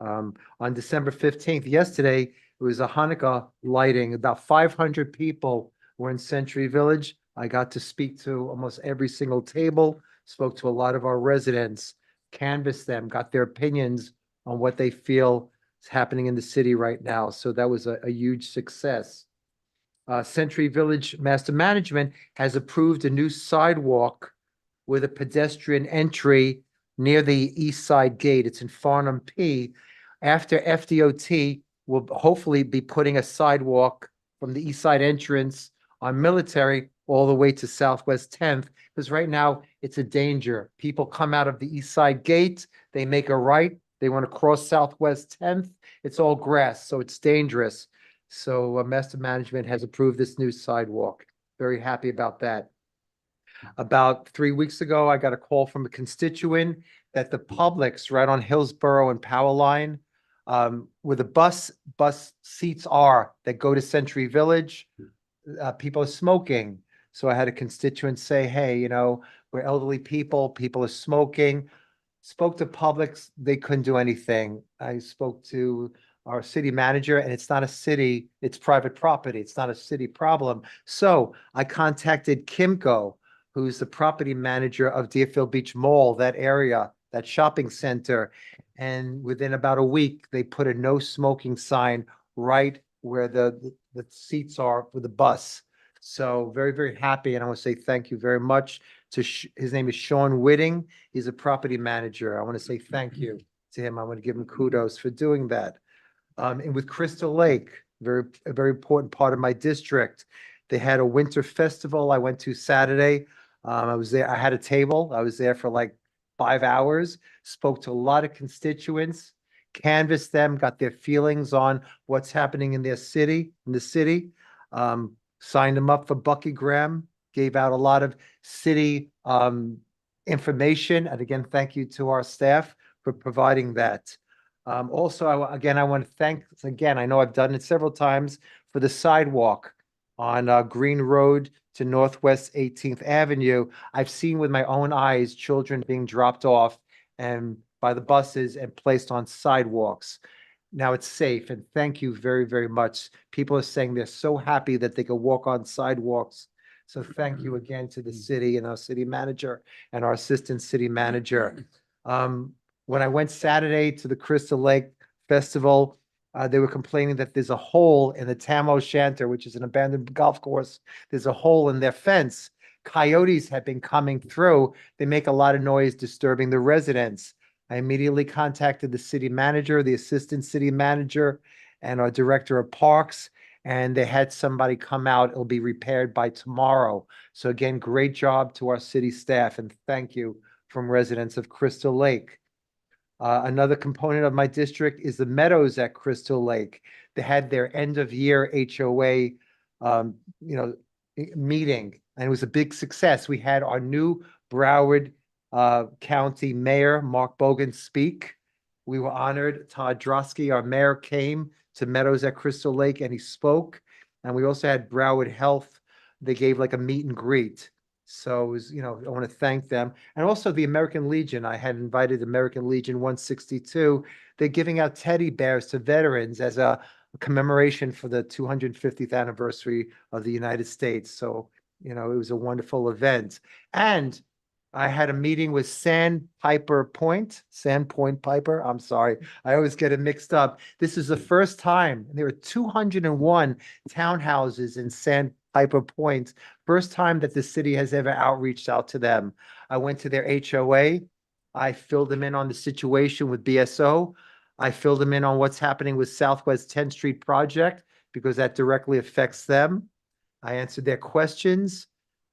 On December 15th, yesterday, it was a Hanukkah lighting. About 500 people were in Century Village. I got to speak to almost every single table, spoke to a lot of our residents, canvassed them, got their opinions on what they feel happening in the city right now. So that was a huge success. Century Village Master Management has approved a new sidewalk with a pedestrian entry near the east side gate. It's in Farnham P. After FDOT will hopefully be putting a sidewalk from the east side entrance on Military all the way to Southwest 10th, because right now it's a danger. People come out of the east side gate, they make a right, they want to cross Southwest 10th. It's all grass, so it's dangerous. So Master Management has approved this new sidewalk. Very happy about that. About 3 weeks ago, I got a call from a constituent that the Publix right on Hillsborough and Power Line, where the bus seats are that go to Century Village, people are smoking. So I had a constituent say, hey, you know, we're elderly people are smoking. Spoke to Publix, they couldn't do anything. I spoke to our city manager, and it's not a city, it's private property. It's not a city problem. So I contacted Kimco, who's the property manager of Deerfield Beach Mall, that area, that shopping center. And within about a week, they put a no smoking sign right where the seats are for the bus. So very, very happy. And I want to say thank you very much to, his name is Sean Whitting. He's a property manager. I want to say thank you to him. I want to give him kudos for doing that. And with Crystal Lake, a very important part of my district, they had a winter festival I went to Saturday. I was there, I had a table. I was there for like 5 hours, spoke to a lot of constituents, canvassed them, got their feelings on what's happening in their city, signed them up for Bucky Graham, gave out a lot of city information. And again, thank you to our staff for providing that. Also, I want to thank, again, I know I've done it several times, for the sidewalk on Green Road to Northwest 18th Avenue. I've seen with my own eyes children being dropped off and by the buses and placed on sidewalks. Now it's safe, and thank you very, very much. People are saying they're so happy that they could walk on sidewalks. So thank you again to the city and our city manager and our assistant city manager. When I went Saturday to the Crystal Lake Festival, they were complaining that there's a hole in the Tam O'Shanter, which is an abandoned golf course. There's a hole in their fence. Coyotes have been coming through. They make a lot of noise, disturbing the residents. I immediately contacted the city manager, the assistant city manager, and our director of parks, and they had somebody come out. It'll be repaired by tomorrow. So again, great job to our city staff, and thank you from residents of Crystal Lake. Another component of my district is the Meadows at Crystal Lake. They had their end of year HOA, meeting, and it was a big success. We had our new Broward County Mayor, Mark Bogan, speak. We were honored. Todd Drosky, our mayor, came to Meadows at Crystal Lake and he spoke. And we also had Broward Health. They gave like a meet and greet. So it was, I want to thank them. And also the American Legion. I had invited American Legion 162. They're giving out teddy bears to veterans as a commemoration for the 250th anniversary of the United States. So, it was a wonderful event. And I had a meeting with Sandpoint Piper. I'm sorry. I always get it mixed up. This is the first time. There were 201 townhouses in Sandpiper Point. First time that the city has ever outreached out to them. I went to their HOA. I filled them in on the situation with BSO. I filled them in on what's happening with Southwest 10th Street project because that directly affects them. I answered their questions.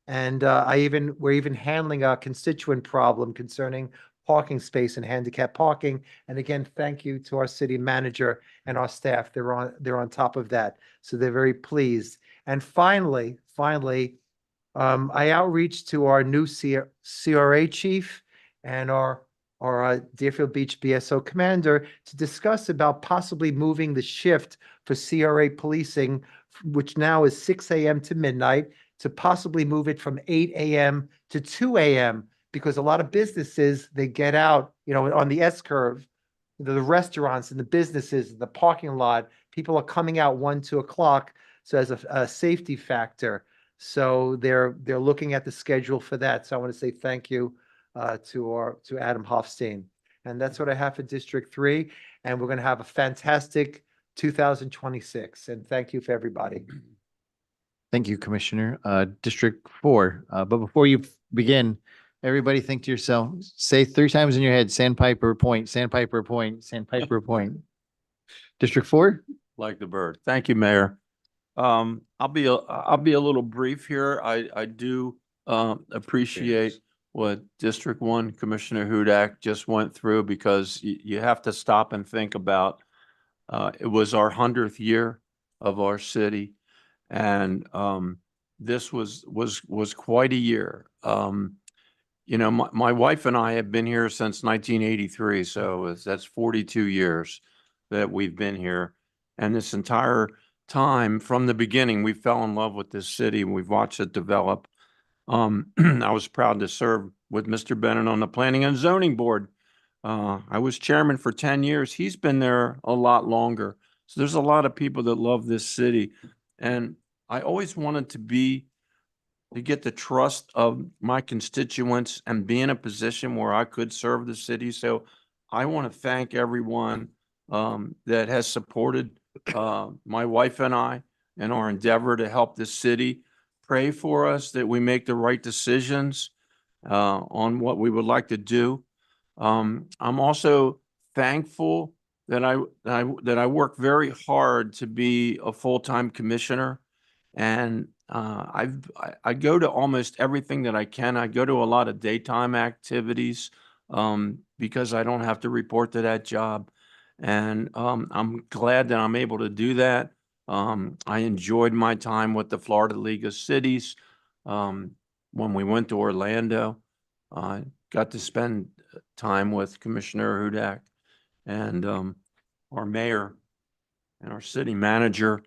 And we're even handling a constituent problem concerning parking space and handicap parking. And again, thank you to our city manager and our staff. They're on top of that. So they're very pleased. And finally, I outreached to our new CRA chief and our Deerfield Beach BSO commander to discuss about possibly moving the shift for CRA policing, which now is 6 a.m. to midnight, to possibly move it from 8 a.m. to 2 a.m. because a lot of businesses, they get out, on the S-curve, the restaurants and the businesses, the parking lot, people are coming out 1, 2 o'clock. So as a safety factor. So they're looking at the schedule for that. So I want to say thank you to Adam Hofstein. And that's what I have for District 3. and we're going to have a fantastic 2026. And thank you for everybody. Thank you, Commissioner. District 4. But before you begin, everybody think to yourself, say 3 times in your head, Sandpiper Point, Sandpiper Point, Sandpiper Point. District 4? Like the bird. Thank you, Mayor. I'll be a little brief here. I do appreciate what District 1 Commissioner Hudak just went through, because you have to stop and think about it was our 100th year of our city, and this was quite a year. You know, my wife and I have been here since 1983, so that's 42 years that we've been here, and this entire time from the beginning, we fell in love with this city and we've watched it develop. I was proud to serve with Mr. Bennett on the Planning and Zoning Board. I was chairman for 10 years. He's been there a lot longer. So there's a lot of people that love this city. And I always wanted to get the trust of my constituents and be in a position where I could serve the city. So I want to thank everyone that has supported my wife and I in our endeavor to help this city. Pray for us that we make the right decisions on what we would like to do. I'm also thankful that I work very hard to be a full-time commissioner, and I go to almost everything that I can. I go to a lot of daytime activities because I don't have to report to that job. And I'm glad that I'm able to do that. I enjoyed my time with the Florida League of Cities. When we went to Orlando, I got to spend time with Commissioner Hudak and our mayor and our city manager.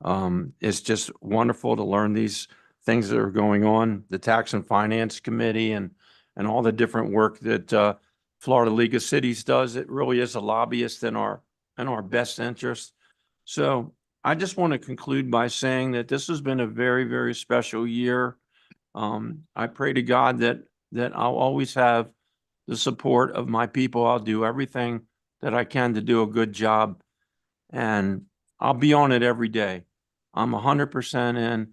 It's just wonderful to learn these things that are going on, the Tax and Finance Committee and all the different work that Florida League of Cities does. It really is a lobbyist in our best interest. So I just want to conclude by saying that this has been a very, very special year. I pray to God that I'll always have the support of my people. I'll do everything that I can to do a good job, and I'll be on it every day. I'm 100% in,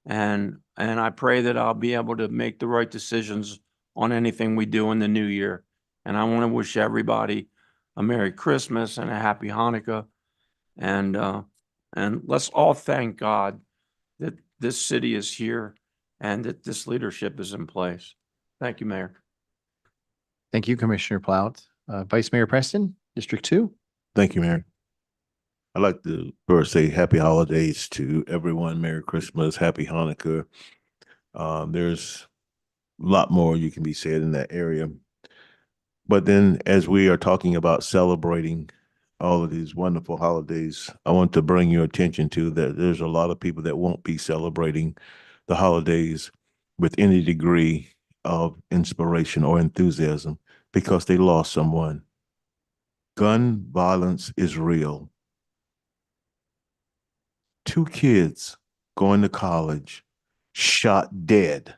and I pray that I'll be able to make the right decisions on anything we do in the new year. And I want to wish everybody a Merry Christmas and a Happy Hanukkah. And let's all thank God that this city is here and that this leadership is in place. Thank you, Mayor. Thank you, Commissioner Plout. Vice Mayor Preston, District 2. Thank you, Mayor. I'd like to first say happy holidays to everyone. Merry Christmas, Happy Hanukkah. There's a lot more you can be said in that area. But then as we are talking about celebrating all of these wonderful holidays, I want to bring your attention to that there's a lot of people that won't be celebrating the holidays with any degree of inspiration or enthusiasm because they lost someone. Gun violence is real. 2 kids going to college, shot dead.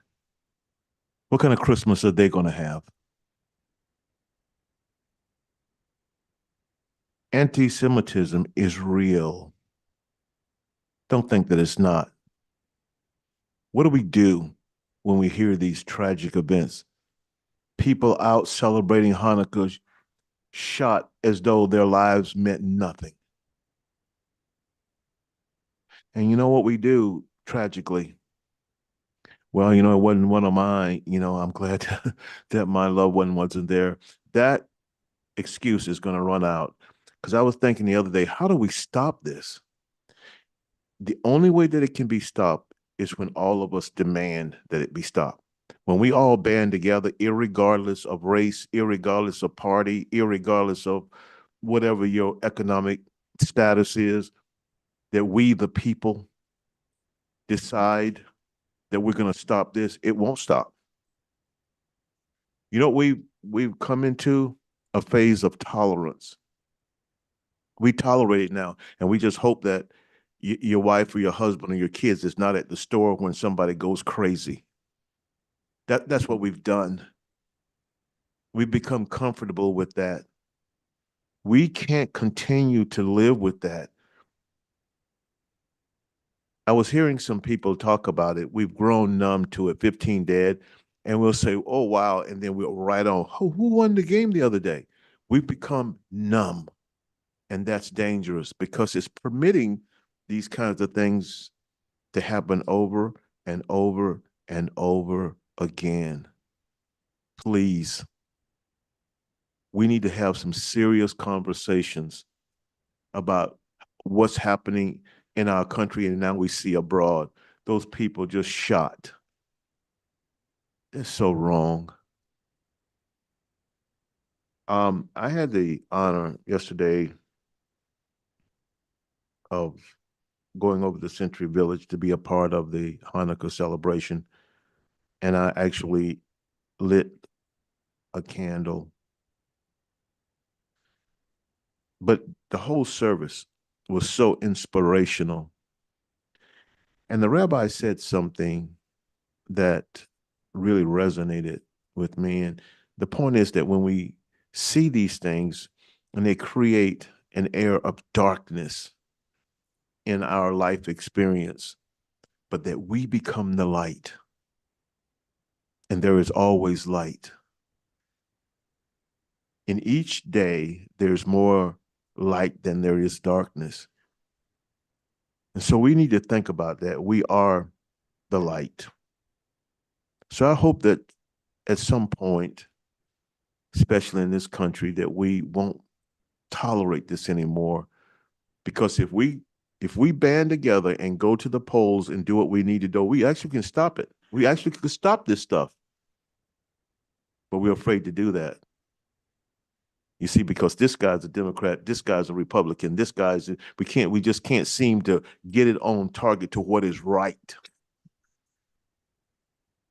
What kind of Christmas are they going to have? Anti-Semitism is real. Don't think that it's not. What do we do when we hear these tragic events? People out celebrating Hanukkah shot as though their lives meant nothing. And you know what we do tragically? Well, it wasn't one of mine. I'm glad that my loved one wasn't there. That excuse is going to run out. Because I was thinking the other day, how do we stop this? The only way that it can be stopped is when all of us demand that it be stopped. When we all band together, irregardless of race, irregardless of party, irregardless of whatever your economic status is, that we, the people, decide that we're going to stop this, it won't stop. We've come into a phase of tolerance. We tolerate it now, and we just hope that your wife or your husband or your kids is not at the store when somebody goes crazy. That's what we've done. We've become comfortable with that. We can't continue to live with that. I was hearing some people talk about it. We've grown numb to it, 15 dead, and we'll say, oh, wow, and then we'll write on, oh, who won the game the other day? We've become numb, and that's dangerous because it's permitting these kinds of things to happen over and over and over again. Please, we need to have some serious conversations about what's happening in our country and now we see abroad. Those people just shot. It's so wrong. I had the honor yesterday of going over to Century Village to be a part of the Hanukkah celebration. And I actually lit a candle. But the whole service was so inspirational. And the rabbi said something that really resonated with me. And the point is that when we see these things and they create an air of darkness in our life experience, but that we become the light. And there is always light. In each day, there's more light than there is darkness. And so we need to think about that. We are the light. So I hope that at some point, especially in this country, that we won't tolerate this anymore. Because if we band together and go to the polls and do what we need to do, we actually can stop it. We actually can stop this stuff. But we're afraid to do that. You see, because this guy's a Democrat, this guy's a Republican, this guy's, we just can't seem to get it on target to what is right.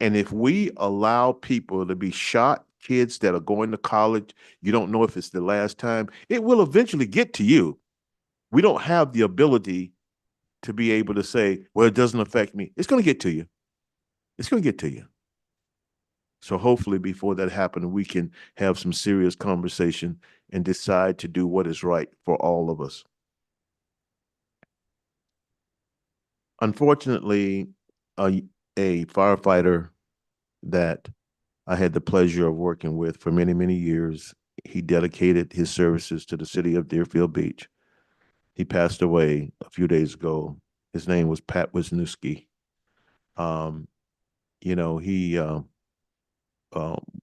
And if we allow people to be shot, kids that are going to college, you don't know if it's the last time, it will eventually get to you. We don't have the ability to be able to say, well, it doesn't affect me. It's going to get to you. It's going to get to you. So hopefully before that happens, we can have some serious conversation and decide to do what is right for all of us. Unfortunately, a firefighter that I had the pleasure of working with for many, many years, he dedicated his services to the city of Deerfield Beach. He passed away a few days ago. His name was Pat Wisniewski. You know, he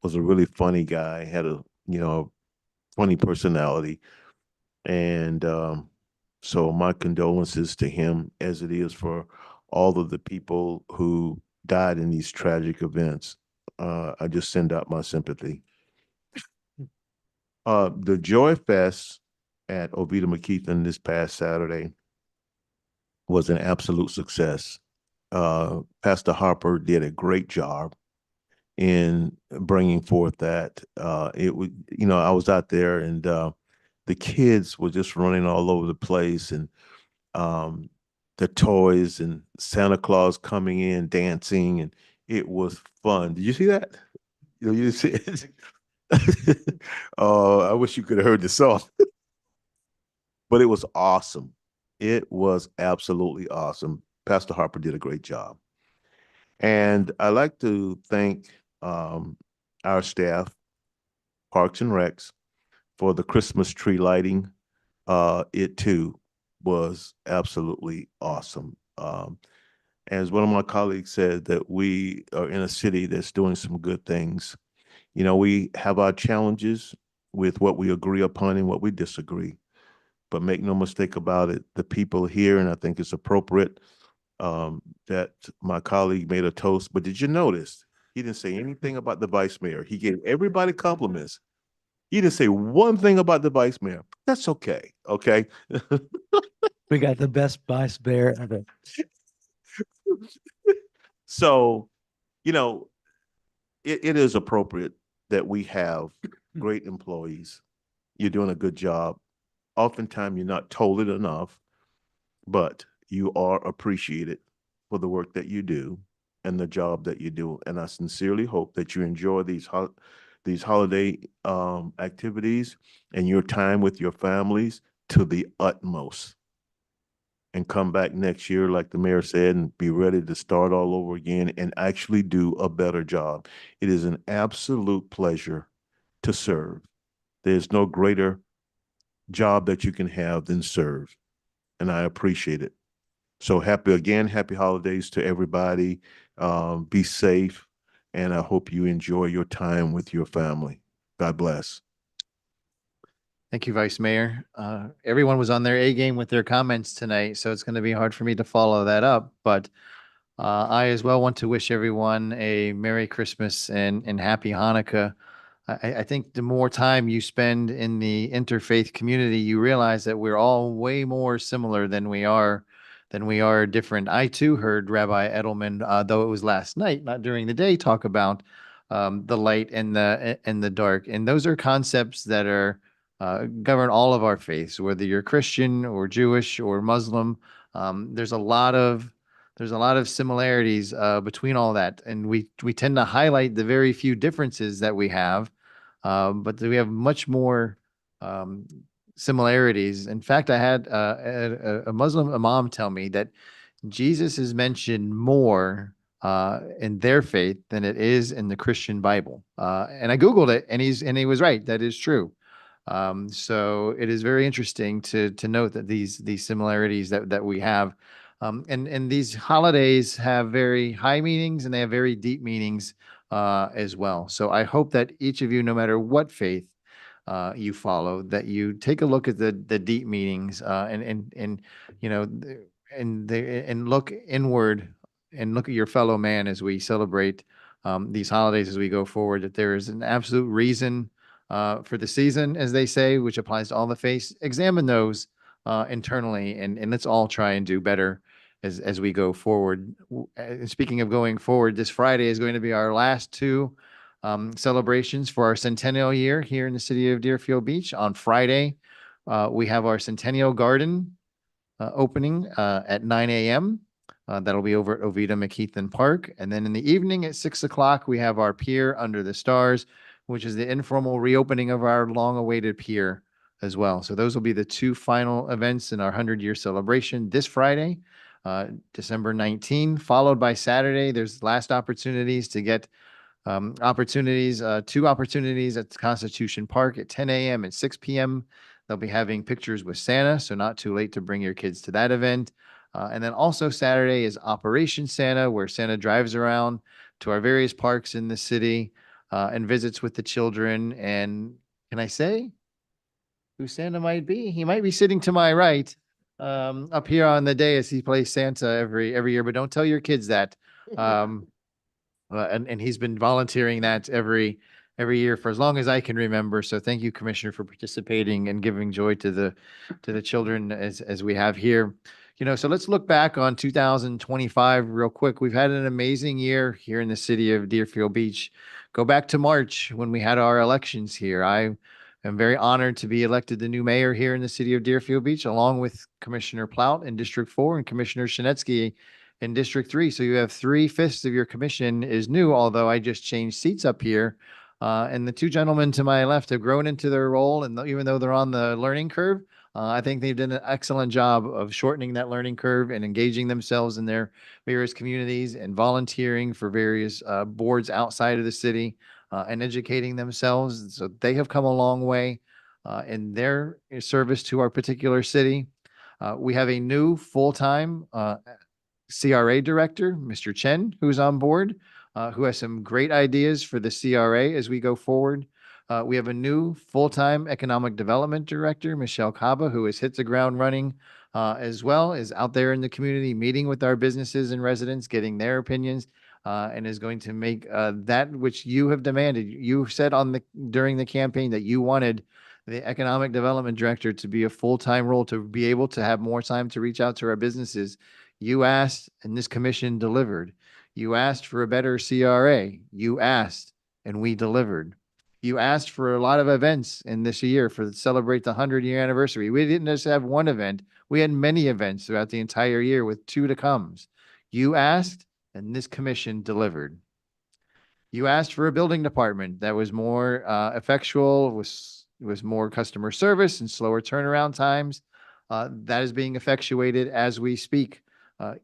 was a really funny guy, had a, funny personality. And so my condolences to him, as it is for all of the people who died in these tragic events. I just send out my sympathy. The Joy Fest at Oviedo McKeithen this past Saturday was an absolute success. Pastor Harper did a great job in bringing forth that. It was, I was out there and the kids were just running all over the place, and the toys and Santa Claus coming in, dancing, and it was fun. Did you see that? You see it? Oh, I wish you could have heard the song. But it was awesome. It was absolutely awesome. Pastor Harper did a great job. And I'd like to thank our staff, Parks and Recs, for the Christmas tree lighting. It too was absolutely awesome. As one of my colleagues said, that we are in a city that's doing some good things. We have our challenges with what we agree upon and what we disagree. But make no mistake about it, the people here, and I think it's appropriate that my colleague made a toast. But did you notice he didn't say anything about the vice mayor? He gave everybody compliments. He didn't say one thing about the vice mayor. That's okay. Okay. We got the best vice mayor ever. So, it is appropriate that we have great employees. You're doing a good job. Oftentimes you're not told it enough, but you are appreciated for the work that you do and the job that you do. And I sincerely hope that you enjoy these these holiday activities and your time with your families to the utmost. And come back next year, like the mayor said, and be ready to start all over again and actually do a better job. It is an absolute pleasure to serve. There's no greater job that you can have than serve. And I appreciate it. So happy holidays to everybody. Be safe. And I hope you enjoy your time with your family. God bless. Thank you, Vice Mayor. Everyone was on their A game with their comments tonight, so it's going to be hard for me to follow that up. But I as well want to wish everyone a Merry Christmas and Happy Hanukkah. I think the more time you spend in the interfaith community, you realize that we're all way more similar than we are different. I too heard Rabbi Edelman, though it was last night, not during the day, talk about the light and the dark, and those are concepts that are govern all of our faiths, whether you're Christian or Jewish or Muslim. There's a lot of similarities between all that, and we tend to highlight the very few differences that we have, but we have much more similarities. In fact, I had a Muslim imam tell me that Jesus is mentioned more in their faith than it is in the Christian Bible. And I Googled it, and he was right. That is true. So it is very interesting to note that these similarities that we have. And these holidays have very high meanings and they have very deep meanings as well. So I hope that each of you, no matter what faith you follow, that you take a look at the deep meanings and you know and look inward and look at your fellow man as we celebrate these holidays as we go forward. That there is an absolute reason for the season, as they say, which applies to all the faiths. Examine those internally, and let's all try and do better as we go forward. Speaking of going forward, this Friday is going to be our last two celebrations for our centennial year here in the city of Deerfield Beach. On Friday, we have our Centennial Garden opening at 9 a.m. That'll be over at Oviedo McKeithen Park. And then in the evening at 6 o'clock, we have our Pier Under the Stars, which is the informal reopening of our long-awaited pier as well. So those will be the two final events in our 100-year celebration this Friday, December 19, followed by Saturday. There's last opportunities to get two opportunities at the Constitution Park at 10 a.m. and 6 p.m. They'll be having pictures with Santa, so not too late to bring your kids to that event. And then also Saturday is Operation Santa, where Santa drives around to our various parks in the city and visits with the children. And can I say who Santa might be? He might be sitting to my right up here on the dais. He plays Santa every year, but don't tell your kids that. And he's been volunteering that every year for as long as I can remember. So thank you, Commissioner, for participating and giving joy to the children as we have here. So let's look back on 2025 real quick. We've had an amazing year here in the city of Deerfield Beach. Go back to March when we had our elections here. I am very honored to be elected the new mayor here in the city of Deerfield Beach, along with Commissioner Plout in District 4 and Commissioner Shinetsky in District 3. So you have 3/5 of your commission is new, although I just changed seats up here. And the two gentlemen to my left have grown into their role, and even though they're on the learning curve, I think they've done an excellent job of shortening that learning curve and engaging themselves in their various communities and volunteering for various boards outside of the city and educating themselves. So they have come a long way in their service to our particular city. We have a new full-time CRA director, Mr. Chen, who's on board, who has some great ideas for the CRA as we go forward. We have a new full-time economic development director, Michelle Kaba, who has hit the ground running as well, is out there in the community, meeting with our businesses and residents, getting their opinions, and is going to make that which you have demanded. You said during the campaign that you wanted the economic development director to be a full-time role, to be able to have more time to reach out to our businesses. You asked, and this commission delivered. You asked for a better CRA. You asked, and we delivered. You asked for a lot of events in this year to celebrate the 100-year anniversary. We didn't just have one event. We had many events throughout the entire year with 2 to comes. You asked, and this commission delivered. You asked for a building department that was more effectual, was more customer service and slower turnaround times. That is being effectuated as we speak.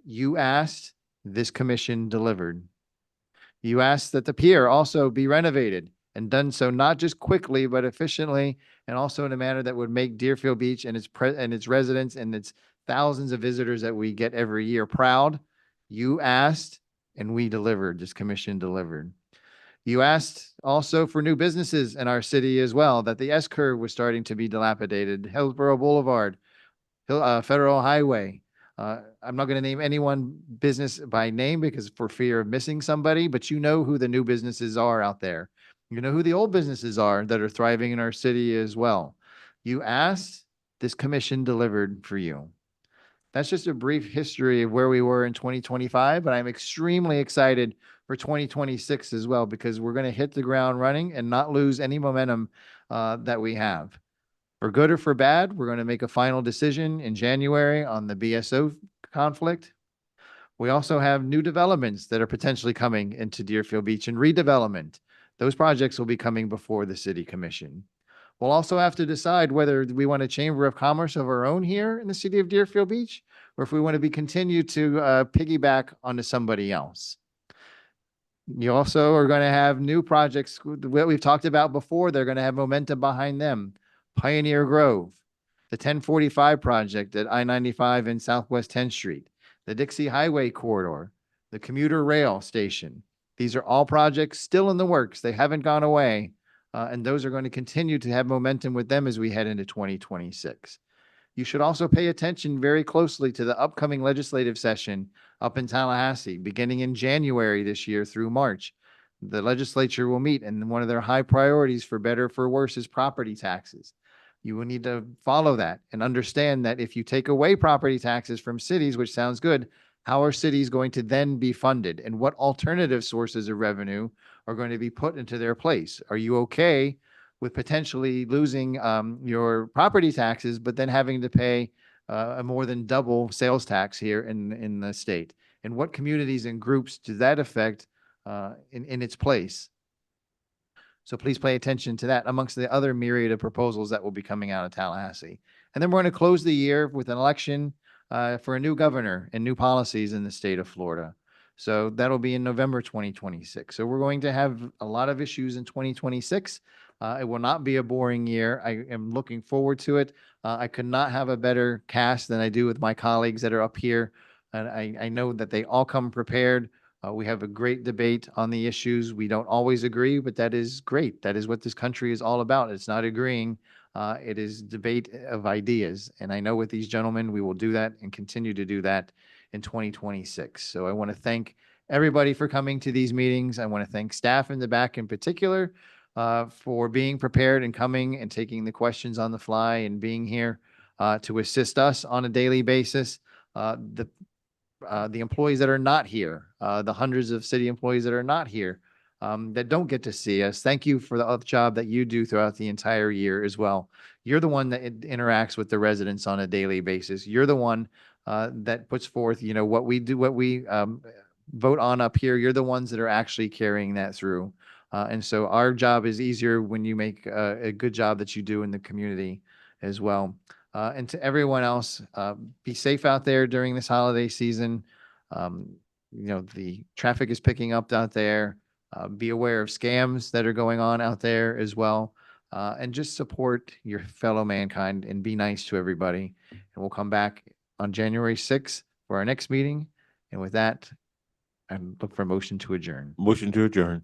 You asked, this commission delivered. You asked that the pier also be renovated and done so not just quickly, but efficiently, and also in a manner that would make Deerfield Beach and its residents and its thousands of visitors that we get every year proud. You asked, and we delivered. This commission delivered. You asked also for new businesses in our city as well, that the S-curve was starting to be dilapidated, Hillsborough Boulevard, Federal Highway. I'm not going to name any one business by name because for fear of missing somebody, but you know who the new businesses are out there. You know who the old businesses are that are thriving in our city as well. You asked, this commission delivered for you. That's just a brief history of where we were in 2025, but I'm extremely excited for 2026 as well, because we're going to hit the ground running and not lose any momentum that we have. For good or for bad, we're going to make a final decision in January on the BSO conflict. We also have new developments that are potentially coming into Deerfield Beach and redevelopment. Those projects will be coming before the city commission. We'll also have to decide whether we want a chamber of commerce of our own here in the city of Deerfield Beach, or if we want to continue to piggyback onto somebody else. You also are going to have new projects that we've talked about before. They're going to have momentum behind them. Pioneer Grove, the 1045 project at I-95 and Southwest 10th Street, the Dixie Highway Corridor, the commuter rail station. These are all projects still in the works. They haven't gone away. And those are going to continue to have momentum with them as we head into 2026. You should also pay attention very closely to the upcoming legislative session up in Tallahassee, beginning in January this year through March. The legislature will meet, and one of their high priorities for better or for worse is property taxes. You will need to follow that and understand that if you take away property taxes from cities, which sounds good, how are cities going to then be funded, and what alternative sources of revenue are going to be put into their place? Are you okay with potentially losing your property taxes, but then having to pay a more than double sales tax here in the state? And what communities and groups does that affect in its place? So please pay attention to that amongst the other myriad of proposals that will be coming out of Tallahassee. And then we're going to close the year with an election for a new governor and new policies in the state of Florida. So that'll be in November 2026. So we're going to have a lot of issues in 2026. It will not be a boring year. I am looking forward to it. I could not have a better cast than I do with my colleagues that are up here. And I know that they all come prepared. We have a great debate on the issues. We don't always agree, but that is great. That is what this country is all about. It's not agreeing. It is debate of ideas. And I know with these gentlemen, we will do that and continue to do that in 2026. So I want to thank everybody for coming to these meetings. I want to thank staff in the back in particular for being prepared and coming and taking the questions on the fly and being here to assist us on a daily basis. The employees that are not here, the hundreds of city employees that are not here, that don't get to see us. Thank you for the job that you do throughout the entire year as well. You're the one that interacts with the residents on a daily basis. You're the one that puts forth, what we do, what we vote on up here. You're the ones that are actually carrying that through. And so our job is easier when you make a good job that you do in the community as well. And to everyone else, be safe out there during this holiday season. The traffic is picking up out there. Be aware of scams that are going on out there as well. And just support your fellow mankind and be nice to everybody. And we'll come back on January 6th for our next meeting. And with that, I look for a motion to adjourn. Motion to adjourn.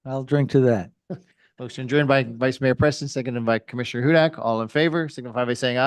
I'll drink to that. Motion adjourned by Vice Mayor Preston, seconded by Commissioner Hudak. All in favor, signify by saying aye.